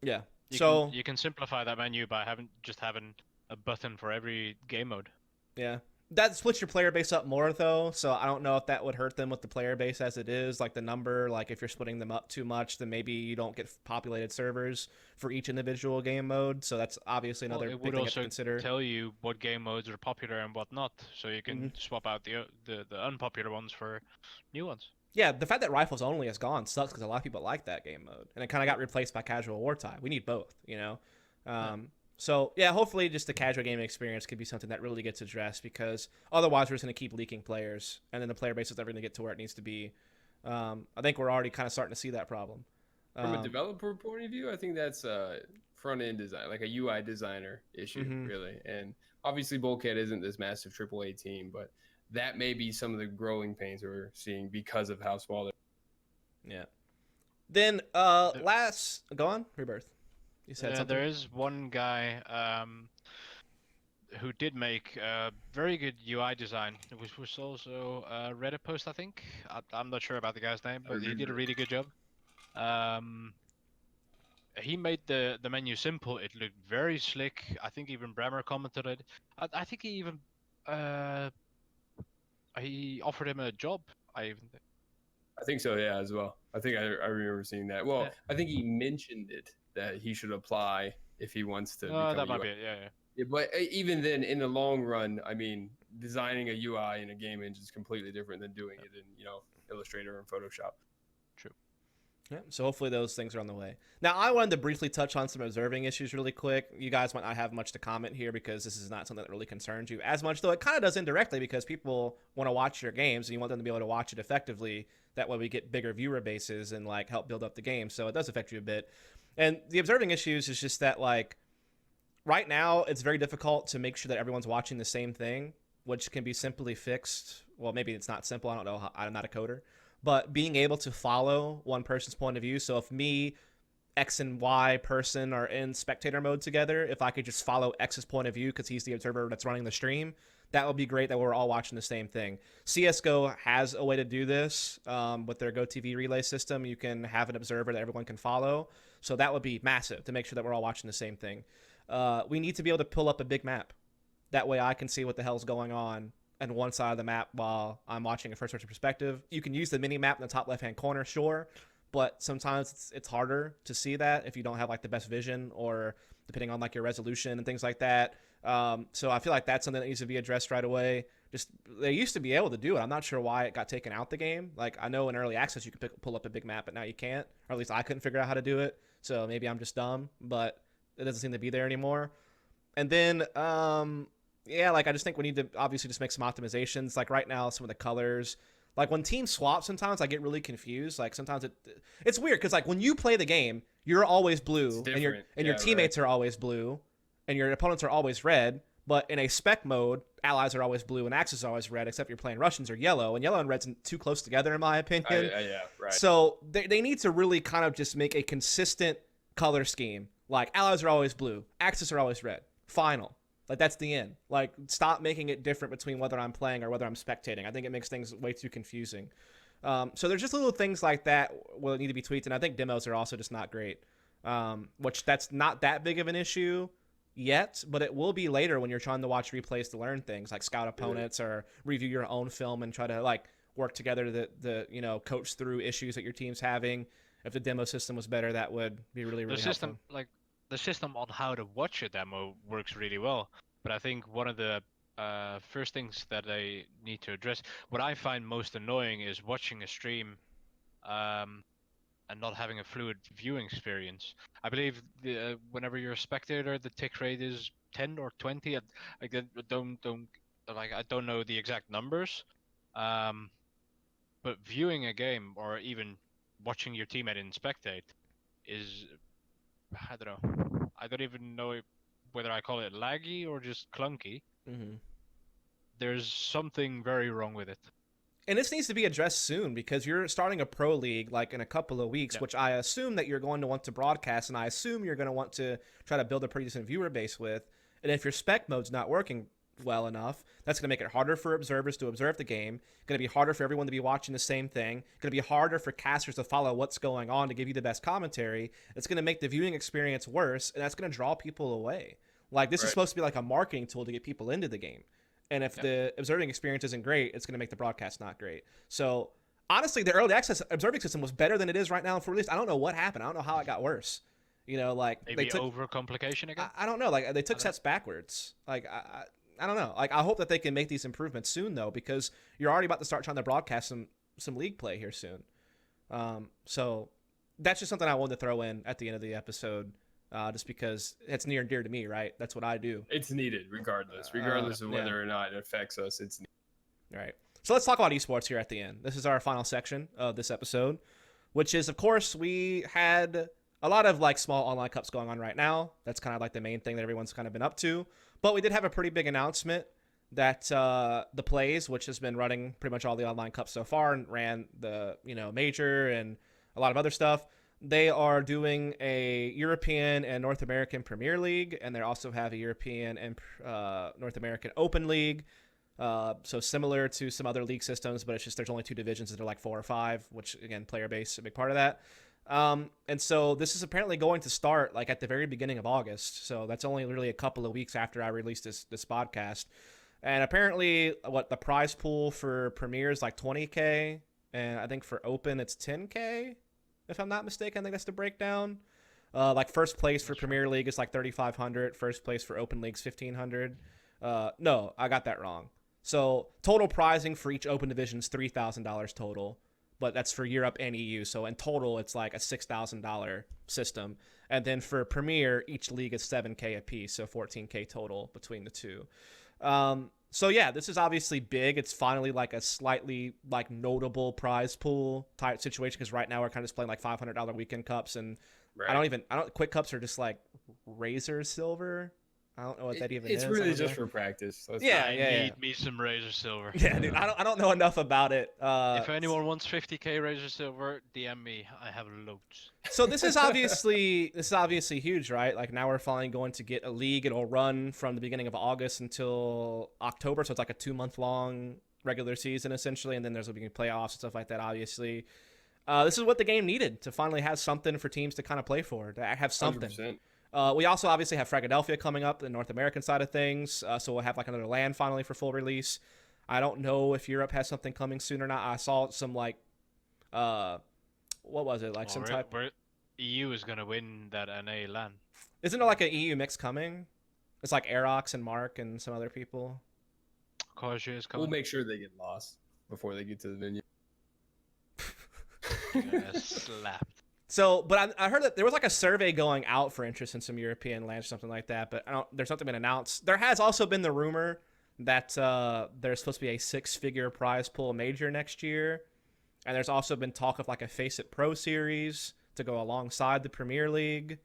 yeah. You can simplify that menu by having a button for every game mode. Yeah. That splits your player base up more, though, so I don't know if that would hurt them with the player base as it is. Like, the number, like, if you're splitting them up too much, then maybe you don't get populated servers for each individual game mode, so that's obviously another big thing you have to consider. It would also tell you what game modes are popular and what not, so you can swap out the unpopular ones for new ones. Yeah, the fact that Rifles Only has gone sucks because a lot of people like that game mode, and it kind of got replaced by Casual Wartime. We need both, you know? So, yeah, hopefully just the casual gaming experience could be something that really gets addressed because otherwise we're just going to keep leaking players, and then the player base is never going to get to where it needs to be. I think we're already kind of starting to see that problem. From a developer point of view, I think that's front-end design, like a UI designer issue, really. And obviously Bulkhead isn't this massive AAA team, but that may be some of the growing pains we're seeing because of how small they're. Yeah. Then, go on, Rebirth. You said something? There is one guy who did make very good UI design, which was also a Reddit post, I think. I'm not sure about the guy's name, but he did a really good job. He made the menu simple. It looked very slick. I think even Bremer commented it. I think he even he offered him a job. I think so, yeah, as well. I think I remember seeing that. Well, yeah. I think he mentioned it, that he should apply if he wants to. That might be it, yeah. But even then, in the long run, I mean, designing a UI in a game engine is completely different than doing it in, Illustrator and Photoshop. True. Yeah, so hopefully those things are on the way. Now, I wanted to briefly touch on some observing issues really quick. You guys might not have much to comment here because this is not something that really concerns you as much, though it kind of does indirectly because people want to watch your games and you want them to be able to watch it effectively. That way we get bigger viewer bases and, like, help build up the game. So it does affect you a bit. And the observing issues is just that, like, right now it's very difficult to make sure that everyone's watching the same thing, which can be simply fixed. Well, maybe it's not simple. I don't know. I'm not a coder. But being able to follow one person's point of view. So if me, X and Y person are in spectator mode together, if I could just follow X's point of view because he's the observer that's running the stream, that would be great that we're all watching the same thing. CSGO has a way to do this with their GoTV relay system. You can have an observer that everyone can follow. So that would be massive to make sure that we're all watching the same thing. We need to be able to pull up a big map. That way I can see what the hell's going on on one side of the map while I'm watching a first-person perspective. You can use the mini map in the top left-hand corner, sure, but sometimes it's harder to see that if you don't have, like, the best vision or depending on, like, your resolution and things like that. So I feel like that's something that needs to be addressed right away. Just, they used to be able to do it. I'm not sure why it got taken out the game. Like, I know in early access you could pull up a big map, but now you can't, or at least I couldn't figure out how to do it. So maybe I'm just dumb, but it doesn't seem to be there anymore. And then, yeah, like I just think we need to obviously just make some optimizations. Like right now, some of the colors, like when teams swap, sometimes I get really confused. Like sometimes it's weird because like when you play the game, you're always blue, and your teammates are always blue, and your opponents are always red. But in a spec mode, allies are always blue and axes are always red, except you're playing Russians are yellow, and yellow and red's too close together in my opinion. Yeah, right. So they need to really kind of just make a consistent color scheme. Like allies are always blue, axes are always red. Final. Like that's the end. Like stop making it different between whether I'm playing or whether I'm spectating. I think it makes things way too confusing. So there's just little things like that will need to be tweaked, and I think demos are also just not great. Which that's not that big of an issue yet, but it will be later when you're trying to watch replays to learn things like scout opponents or review your own film and try to like work together to coach through issues that your team's having. If the demo system was better, that would be really helpful. The system on how to watch a demo works really well, but I think one of the first things that they need to address, what I find most annoying, is watching a stream and not having a fluid viewing experience. I believe whenever you're a spectator, the tick rate is 10 or 20. I don't know the exact numbers, but viewing a game or even watching your teammate in spectate is, I don't know. I don't even know whether I call it laggy or just clunky. Mm-hmm. There's something very wrong with it. And this needs to be addressed soon because you're starting a pro league like in a couple of weeks, which I assume that you're going to want to broadcast, and I assume you're going to want to try to build a pretty decent viewer base with. And if your spec mode's not working well enough, that's going to make it harder for observers to observe the game. Going to be harder for everyone to be watching the same thing. Going to be harder for casters to follow what's going on to give you the best commentary. It's going to make the viewing experience worse, and that's going to draw people away. Like this is supposed to be like a marketing tool to get people into the game. And if the observing experience isn't great, it's going to make the broadcast not great. So honestly, the early access observing system was better than it is right now for release. I don't know what happened. I don't know how it got worse. Like maybe they took overcomplication again. I don't know. Like they took sets backwards. Like I don't know. Like I hope that they can make these improvements soon though, because you're already about to start trying to broadcast some league play here soon. So that's just something I wanted to throw in at the end of the episode. Just because it's near and dear to me, right? That's what I do. It's needed regardless of whether or not it affects us. It's needed. All right. So let's talk about esports here at the end. This is our final section of this episode, which is, of course, we had a lot of like small online cups going on right now. That's kind of like the main thing that everyone's kind of been up to. But we did have a pretty big announcement that the Plays, which has been running pretty much all the online cups so far and ran the major and a lot of other stuff. They are doing a European and North American Premier League, and they also have a European and North American Open League. So similar to some other league systems, but it's just there's only 2 divisions that are like 4 or 5, which again, player base, a big part of that. And so this is apparently going to start like at the very beginning of August. So that's only really a couple of weeks after I released this podcast. And apparently, the prize pool for Premier is like 20K, and I think for Open it's 10K. If I'm not mistaken, I think that's the breakdown. Like first place for Premier League is like 3,500. First place for Open League's 1,500. No, I got that wrong. So total prizing for each Open division is $3,000 total, but that's for Europe and EU. So in total, it's like a $6,000 system. And then for Premier, each league is 7K apiece, so 14K total between the two. So yeah, this is obviously big. It's finally like a slightly like notable prize pool type situation, because right now we're kind of just playing like $500 weekend cups, and quick cups are just like Razor Silver. I don't know what that even is. It's really just for practice. I need me some Razor Silver. Yeah, dude, I don't know enough about it. If anyone wants 50K Razor Silver, DM me. I have loads. So this is obviously huge, right? Like now we're finally going to get a league. It'll run from the beginning of August until October, so it's like a 2-month long regular season essentially, and then there's going to be playoffs and stuff like that. Obviously, this is what the game needed to finally have something for teams to kind of play for, to have something. 100%. We also obviously have Philadelphia coming up, the North American side of things. So we'll have like another LAN finally for full release. I don't know if Europe has something coming soon or not. I saw some like, what was it? Like EU is going to win that NA LAN. Isn't there like an EU mix coming? It's like Aerox and Mark and some other people. Corsair is coming. We'll make sure they get lost before they get to the venue. Slapped. So, but I heard that there was like a survey going out for interest in some European lands or something like that, but there's nothing been announced. There has also been the rumor that there's supposed to be a 6-figure prize pool major next year. And there's also been talk of like a Face It Pro series to go alongside the Premier League.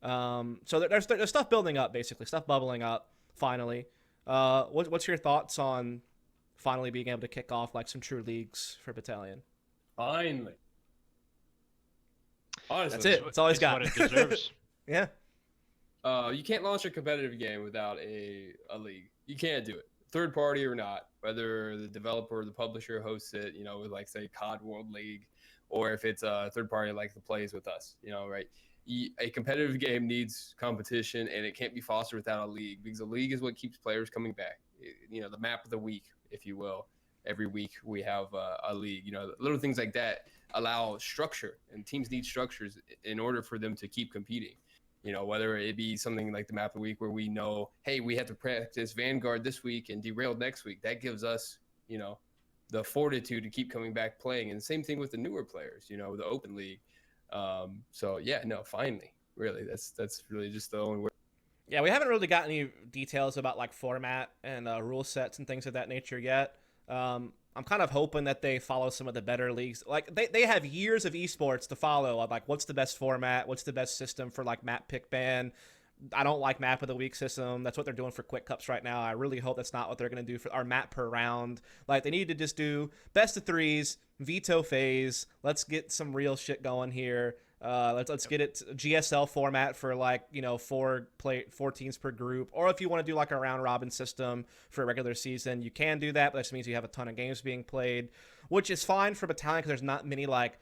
So there's stuff building up, basically, stuff bubbling up. Finally, what's your thoughts on finally being able to kick off like some true leagues for Battalion? Finally. Honestly, That's it. It's all he's got. What it deserves. Yeah. You can't launch a competitive game without a league. You can't do it, third party or not. Whether the developer or the publisher hosts it, with like say COD World League, or if it's a third party like the plays with us, right? A competitive game needs competition, and it can't be fostered without a league, because a league is what keeps players coming back. The map of the week, if you will. Every week we have a league. Little things like that allow structure, and teams need structures in order for them to keep competing. Whether it be something like the map of the week where we know, hey, we have to practice Vanguard this week and Derailed next week. That gives us, the fortitude to keep coming back playing. And the same thing with the newer players, the open league. Finally, really, that's really just the only way. Yeah, we haven't really got any details about like format and rule sets and things of that nature yet. I'm kind of hoping that they follow some of the better leagues. Like they have years of esports to follow. Like what's the best format? What's the best system for like map pick ban? I don't like map of the week system. That's what they're doing for quick cups right now. I really hope that's not what they're going to do for our map per round. Like they need to just do best of threes, veto phase. Let's get some real shit going here. Let's get it GSL format for like 4 teams per group, or if you want to do like a round robin system for a regular season, you can do that, but that just means you have a ton of games being played, which is fine for Battalion because there's not many like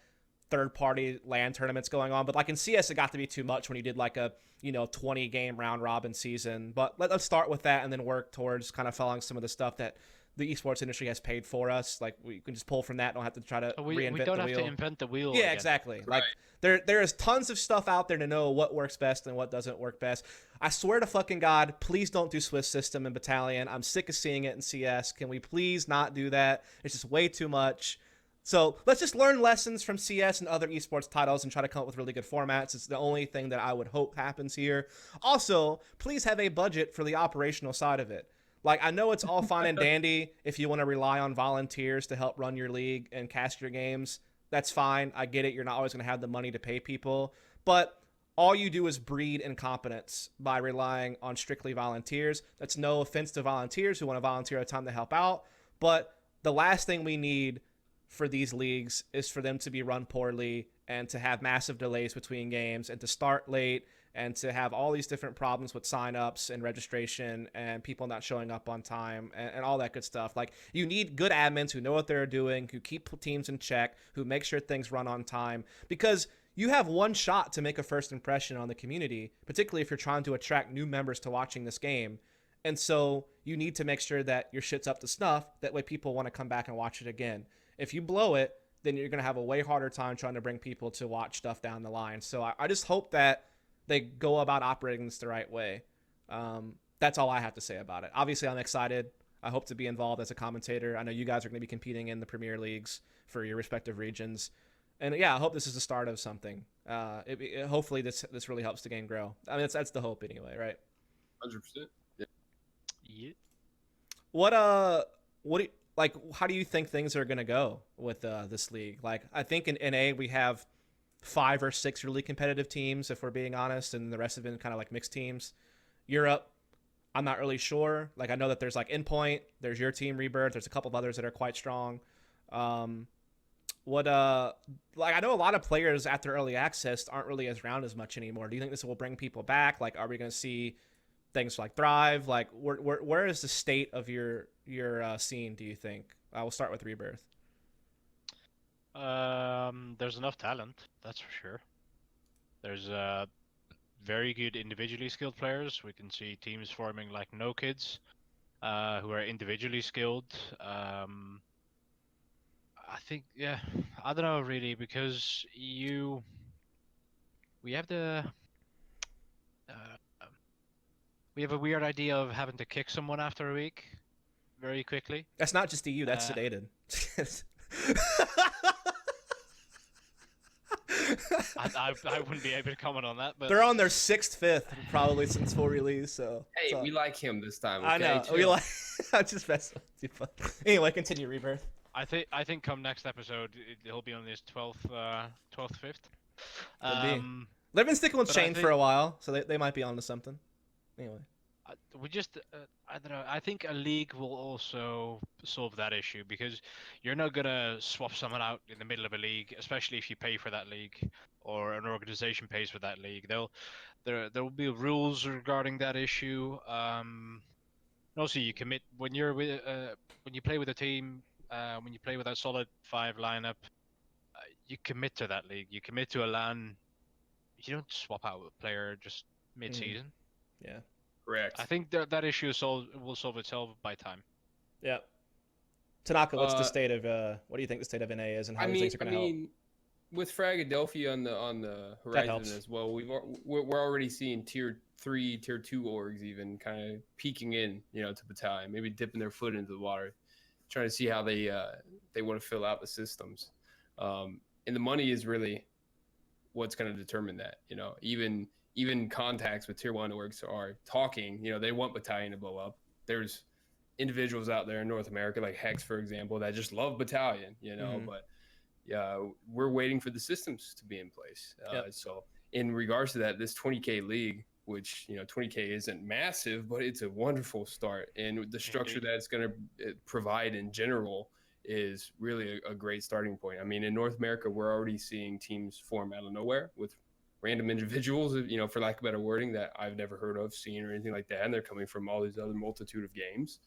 third-party LAN tournaments going on. But like in CS, it got to be too much when you did like a 20 game round robin season. But let's start with that and then work towards kind of following some of the stuff that the esports industry has paid for us. Like we can just pull from that. Don't have to try to reinvent the wheel. We don't have to invent the wheel. Yeah, again. exactly. Right. Like there is tons of stuff out there to know what works best and what doesn't work best. I swear to fucking God, please don't do Swiss system in Battalion. I'm sick of seeing it in CS. Can we please not do that? It's just way too much. So let's just learn lessons from CS and other esports titles and try to come up with really good formats. It's the only thing that I would hope happens here. Also, please have a budget for the operational side of it. Like, I know it's all fine and dandy if you want to rely on volunteers to help run your league and cast your games. That's fine. I get it. You're not always going to have the money to pay people. But all you do is breed incompetence by relying on strictly volunteers. That's no offense to volunteers who want to volunteer their time to help out. But the last thing we need for these leagues is for them to be run poorly and to have massive delays between games and to start late and to have all these different problems with signups and registration and people not showing up on time and all that good stuff. Like, you need good admins who know what they're doing, who keep teams in check, who make sure things run on time, because you have one shot to make a first impression on the community, particularly if you're trying to attract new members to watching this game. And so you need to make sure that your shit's up to snuff. That way people want to come back and watch it again. If you blow it, then you're going to have a way harder time trying to bring people to watch stuff down the line. So I just hope that they go about operating this the right way. That's all I have to say about it. Obviously, I'm excited. I hope to be involved as a commentator. I know you guys are going to be competing in the Premier Leagues for your respective regions. And yeah, I hope this is the start of something. Hopefully this really helps the game grow. I mean, that's the hope anyway, right? 100%. Yeah. Yeah. How do you think things are going to go with this league? Like, I think in NA we have 5 or 6 really competitive teams, if we're being honest, and the rest have been kind of like mixed teams. Europe, I'm not really sure. Like, I know that there's like Endpoint, there's your team Rebirth, there's a couple of others that are quite strong. I know a lot of players after early access aren't really around as much anymore. Do you think this will bring people back? Like, are we going to see things like Thrive? Like, where is the state of your scene, do you think? I will start with Rebirth. There's enough talent, that's for sure. There's very good individually skilled players. We can see teams forming like No Kids, who are individually skilled. I think, yeah, I don't know really, because we have a weird idea of having to kick someone after a week very quickly. That's not just EU, that's sedated. I wouldn't be able to comment on that, but They're on their 6th, 5th probably since full release. So Hey, so- we like him this time. Okay? I know we Chill. like. I just messed with you. But anyway, continue, Rebirth. I think come next episode he'll be on his 12th 5th. Could be. They've been sticking with but I Shane for think- a while, so they might be onto something. Anyway. We just I don't know. I think a league will also solve that issue because you're not gonna swap someone out in the middle of a league, especially if you pay for that league or an organization pays for that league. There will be rules regarding that issue. Also, you commit when you're with when you play with a team, when you play with a solid 5 lineup, you commit to that league. You commit to a LAN. You don't swap out a player just mid-season. Yeah. Correct. I think that issue will solve itself by time. Yeah. tanaKa, what's the state of what do you think the state of NA is, and how these things are going to help? With Fragadelphia on the horizon helps. as well, we're already seeing tier 3, tier 2 orgs even kind of peeking in, to Battalion, maybe dipping their foot into the water, trying to see how they want to fill out the systems. And the money is really what's going to determine that. Even contacts with tier 1 orgs are talking. They want Battalion to blow up. There's individuals out there in North America, like Hex, for example, that just love Battalion. But yeah, we're waiting for the systems to be in place. So in regards to that, this 20K league, which 20K isn't massive, but it's a wonderful start, and the structure that it's going to provide in general is really a great starting point. I mean, in North America, we're already seeing teams form out of nowhere with random individuals, for lack of better wording, that I've never heard of, seen, or anything like that, and they're coming from all these other multitude of games.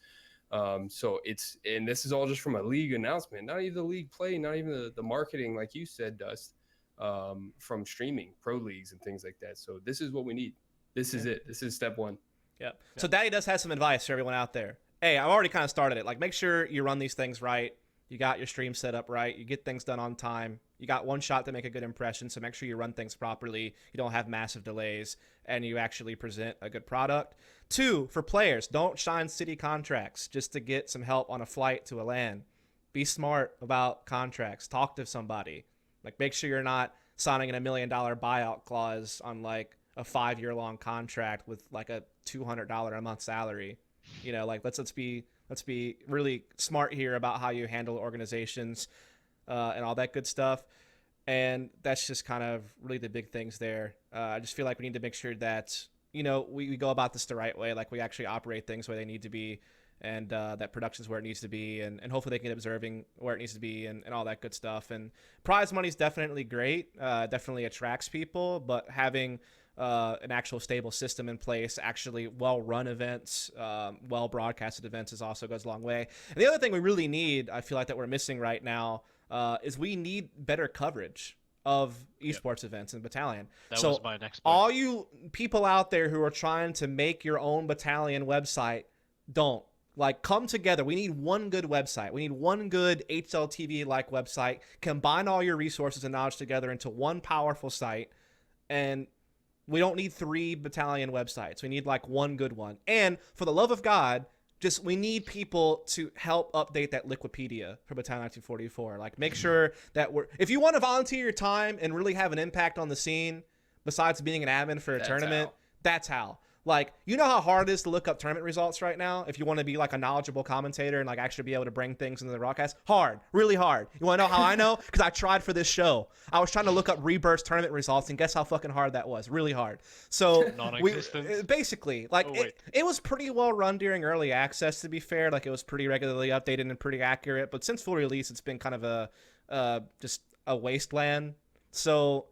So and this is all just from a league announcement, not even the league play, not even the marketing, like you said, Dust, from streaming, pro leagues and things like that. So this is what we need. This is it. This is step 1. Yeah. So Daddy does have some advice for everyone out there. Hey, I've already kind of started it. Like, make sure you run these things right. You got your stream set up right. You get things done on time. You got one shot to make a good impression, so make sure you run things properly. You don't have massive delays, and you actually present a good product. 2, for players, don't sign city contracts just to get some help on a flight to a LAN. Be smart about contracts. Talk to somebody. Like, make sure you're not signing a $1 million buyout clause on like a 5-year-long contract with like a $200 a month salary. Let's be really smart here about how you handle organizations and all that good stuff. And that's just kind of really the big things there. I just feel like we need to make sure that, we go about this the right way. Like, we actually operate things where they need to be, and that production's where it needs to be. And hopefully they can get observing where it needs to be and all that good stuff. And prize money is definitely great. Definitely attracts people. But having an actual stable system in place, actually well-run events, well-broadcasted events also goes a long way. And the other thing we really need, I feel like that we're missing right now, is we need better coverage of esports events in Battalion. That so was my next point. all you people out there who are trying to make your own Battalion website, don't. Come together. We need one good website. We need one good HLTV-like website. Combine all your resources and knowledge together into one powerful site, and we don't need 3 Battalion websites. We need one good one. And for the love of God, we need people to help update that Liquipedia for Battalion 1944. Make sure that if you want to volunteer your time and really have an impact on the scene, besides being an admin for a tournament, that's how. You know how hard it is to look up tournament results right now if you want to be a knowledgeable commentator and actually be able to bring things into the broadcast? Hard. Really hard. You want to know how I know? Because I tried for this show. I was trying to look up Rebirth's tournament results, and guess how fucking hard that was? Really hard. So basically, it was pretty well run during early access, to be fair. It was pretty regularly updated and pretty accurate. But since full release, it's been kind of just a wasteland. So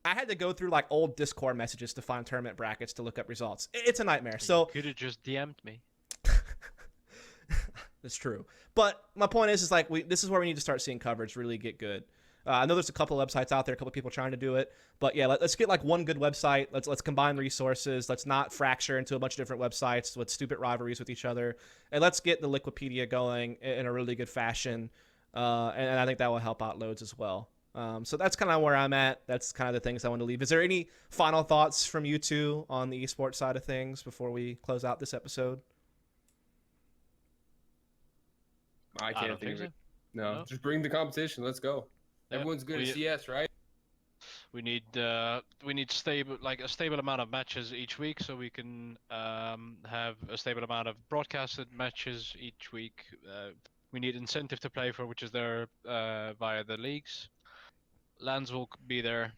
I had to go through old Discord messages to find tournament brackets to look up results. It's a nightmare. So you could have just DM'd me. That's true. But my point is this is where we need to start seeing coverage really get good. I know there's a couple of websites out there, a couple of people trying to do it, but yeah, let's get one good website. Let's combine resources. Let's not fracture into a bunch of different websites with stupid rivalries with each other, and let's get the Liquipedia going in a really good fashion. And I think that will help out loads as well. So that's kind of where I'm at. That's kind of the things I want to leave. Is there any final thoughts from you two on the esports side of things before we close out this episode? I can't think of it. No, just bring the competition. Let's go. Everyone's good at CS, right? We need stable, like a stable amount of matches each week, so we can have a stable amount of broadcasted matches each week. We need incentive to play for, which is there via the leagues. Lands will be there.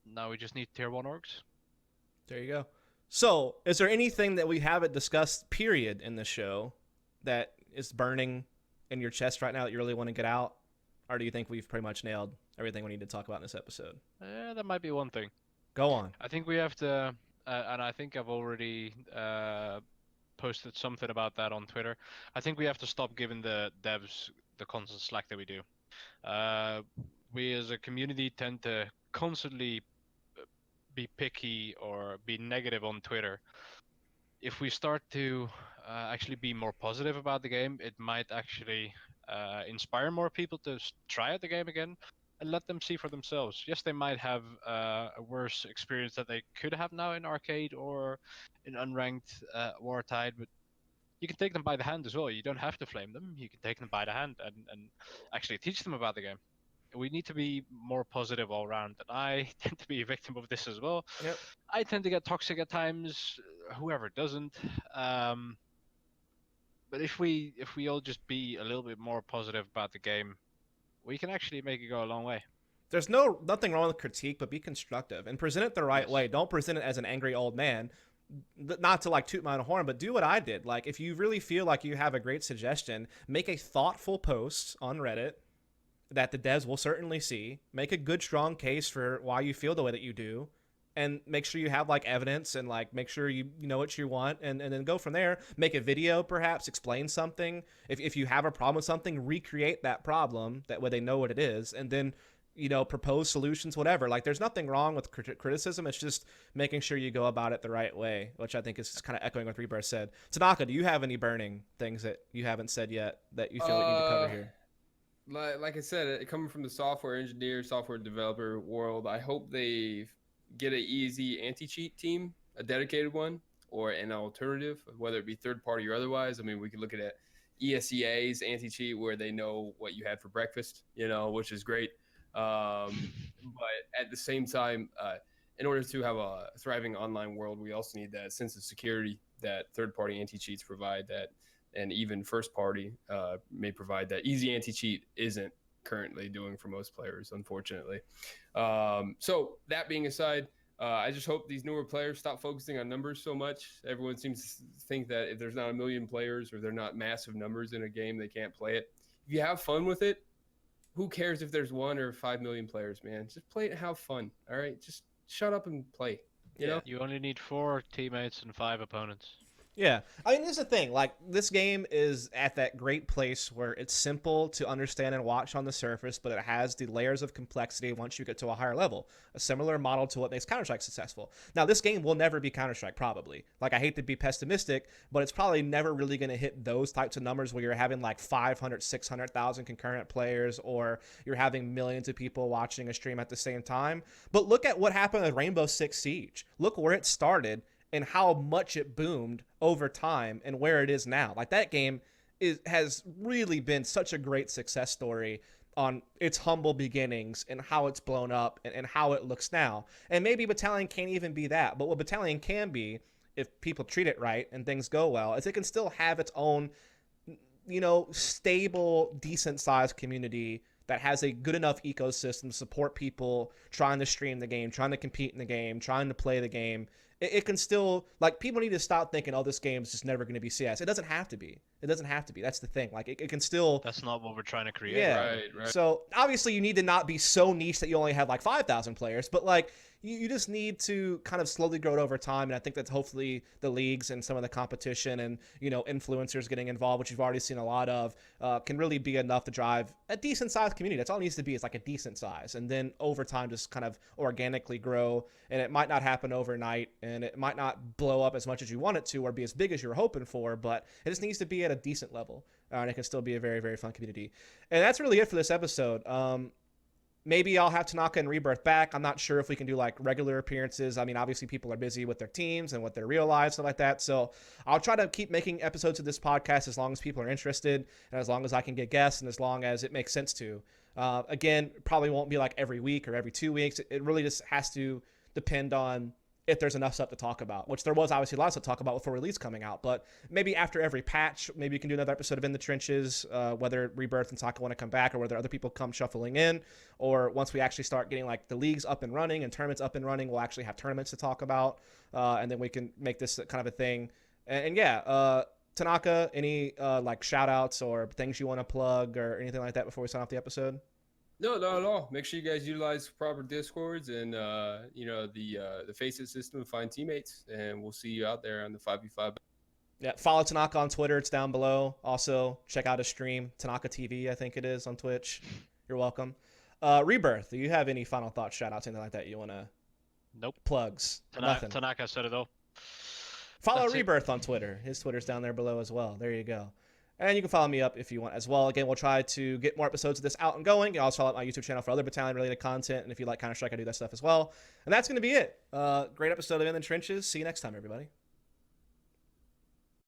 Now we just need tier 1 orgs. There you go. So, is there anything that we haven't discussed, period, in the show that is burning in your chest right now that you really want to get out? Or do you think we've pretty much nailed everything we need to talk about in this episode? That might be one thing. Go on. I think we have to, and I think I've already posted something about that on Twitter. I think we have to stop giving the devs the constant slack that we do. We as a community tend to constantly be picky or be negative on Twitter. If we start to actually be more positive about the game, it might actually inspire more people to try out the game again and let them see for themselves. Yes, they might have a worse experience that they could have now in arcade or in unranked Wartide, but you can take them by the hand as well. You don't have to flame them. You can take them by the hand and actually teach them about the game. We need to be more positive all around, and I tend to be a victim of this as well. Yep. I tend to get toxic at times. Whoever doesn't. But if we all just be a little bit more positive about the game, we can actually make it go a long way. There's nothing wrong with critique, but be constructive and present it the right Yes. way. Don't present it as an angry old man. Not to like toot my own horn, but do what I did. Like, if you really feel like you have a great suggestion, make a thoughtful post on Reddit that the devs will certainly see. Make a good, strong case for why you feel the way that you do, and make sure you have like evidence and like make sure you know what you want, and then go from there. Make a video, perhaps explain something. If you have a problem with something, recreate that problem, that way they know what it is, and then propose solutions, whatever. Like, there's nothing wrong with criticism. It's just making sure you go about it the right way, which I think is kind of echoing what Rebirth said. tanaKa, do you have any burning things that you haven't said yet that you feel that you need to cover here? Like I said, coming from the software engineer, software developer world, I hope they get an easy anti-cheat team, a dedicated one, or an alternative, whether it be third party or otherwise. I mean, we could look at it, ESEA's anti-cheat, where they know what you had for breakfast, which is great. But at the same time, in order to have a thriving online world, we also need that sense of security that third-party anti-cheats provide, that, and even first-party may provide, that easy anti-cheat isn't currently doing for most players, unfortunately. So that being aside, I just hope these newer players stop focusing on numbers so much. Everyone seems to think that if there's not 1 million players or they're not massive numbers in a game, they can't play it. If you have fun with it, who cares if there's 1 or 5 million players, man? Just play it and have fun, all right? Just shut up and play, you know? You only need 4 teammates and 5 opponents. Yeah. I mean, here's the thing. Like, this game is at that great place where it's simple to understand and watch on the surface, but it has the layers of complexity once you get to a higher level. A similar model to what makes Counter-Strike successful. Now, this game will never be Counter-Strike, probably. Like, I hate to be pessimistic, but it's probably never really going to hit those types of numbers where you're having like 500, 600,000 concurrent players, or you're having millions of people watching a stream at the same time. But look at what happened with Rainbow Six Siege. Look where it started and how much it boomed over time and where it is now. Like, that game has really been such a great success story on its humble beginnings and how it's blown up and how it looks now. And maybe Battalion can't even be that, but what Battalion can be, if people treat it right and things go well, is it can still have its own, stable, decent-sized community that has a good enough ecosystem to support people trying to stream the game, trying to compete in the game, trying to play the game. It can still, like, people need to stop thinking, oh, this game is just never going to be CS. It doesn't have to be. It doesn't have to be. That's the thing. Like, it can still. That's not what we're trying to create. Yeah. Right. So, obviously, you need to not be so niche that you only have, like, 5,000 players. But, like, you just need to kind of slowly grow it over time. And I think that's hopefully the leagues and some of the competition and, influencers getting involved, which you've already seen a lot of, can really be enough to drive a decent-sized community. That's all it needs to be, is like a decent size. And then over time, just kind of organically grow. And it might not happen overnight, and it might not blow up as much as you want it to or be as big as you were hoping for, but it just needs to be at a decent level. And it can still be a very, very fun community. And that's really it for this episode. Maybe I'll have tanaKa and Rebirth back. I'm not sure if we can do like regular appearances. I mean, obviously people are busy with their teams and with their real lives, stuff like that. So I'll try to keep making episodes of this podcast as long as people are interested and as long as I can get guests and as long as it makes sense to. Again, probably won't be like every week or every 2 weeks. It really just has to depend on if there's enough stuff to talk about, which there was obviously lots to talk about before release coming out. But maybe after every patch, maybe you can do another episode of In the Trenches, whether Rebirth and tanaKa want to come back or whether other people come shuffling in, or once we actually start getting like the leagues up and running and tournaments up and running, we'll actually have tournaments to talk about, and then we can make this kind of a thing. And yeah, tanaKa, any like shout outs or things you want to plug or anything like that before we sign off the episode? No, not at all. Make sure you guys utilize proper discords and the Faceit system to find teammates, and we'll see you out there on the 5v5. Yeah, follow tanaKa on Twitter. It's down below. Also, check out his stream, tanaKa TV, I think it is, on Twitch. You're welcome. Rebirth, do you have any final thoughts, shout outs, anything like that you want to? Nope. Plugs. Nothing. tanaKa said it all. Follow That's Rebirth on Twitter. His Twitter's down there below as well. There you go. And you can follow me up if you want as well. Again, we'll try to get more episodes of this out and going. You can also follow up my YouTube channel for other Battalion-related content. And if you like Counter-Strike, I do that stuff as well. And that's going to be it. Great episode of In the Trenches. See you next time, everybody.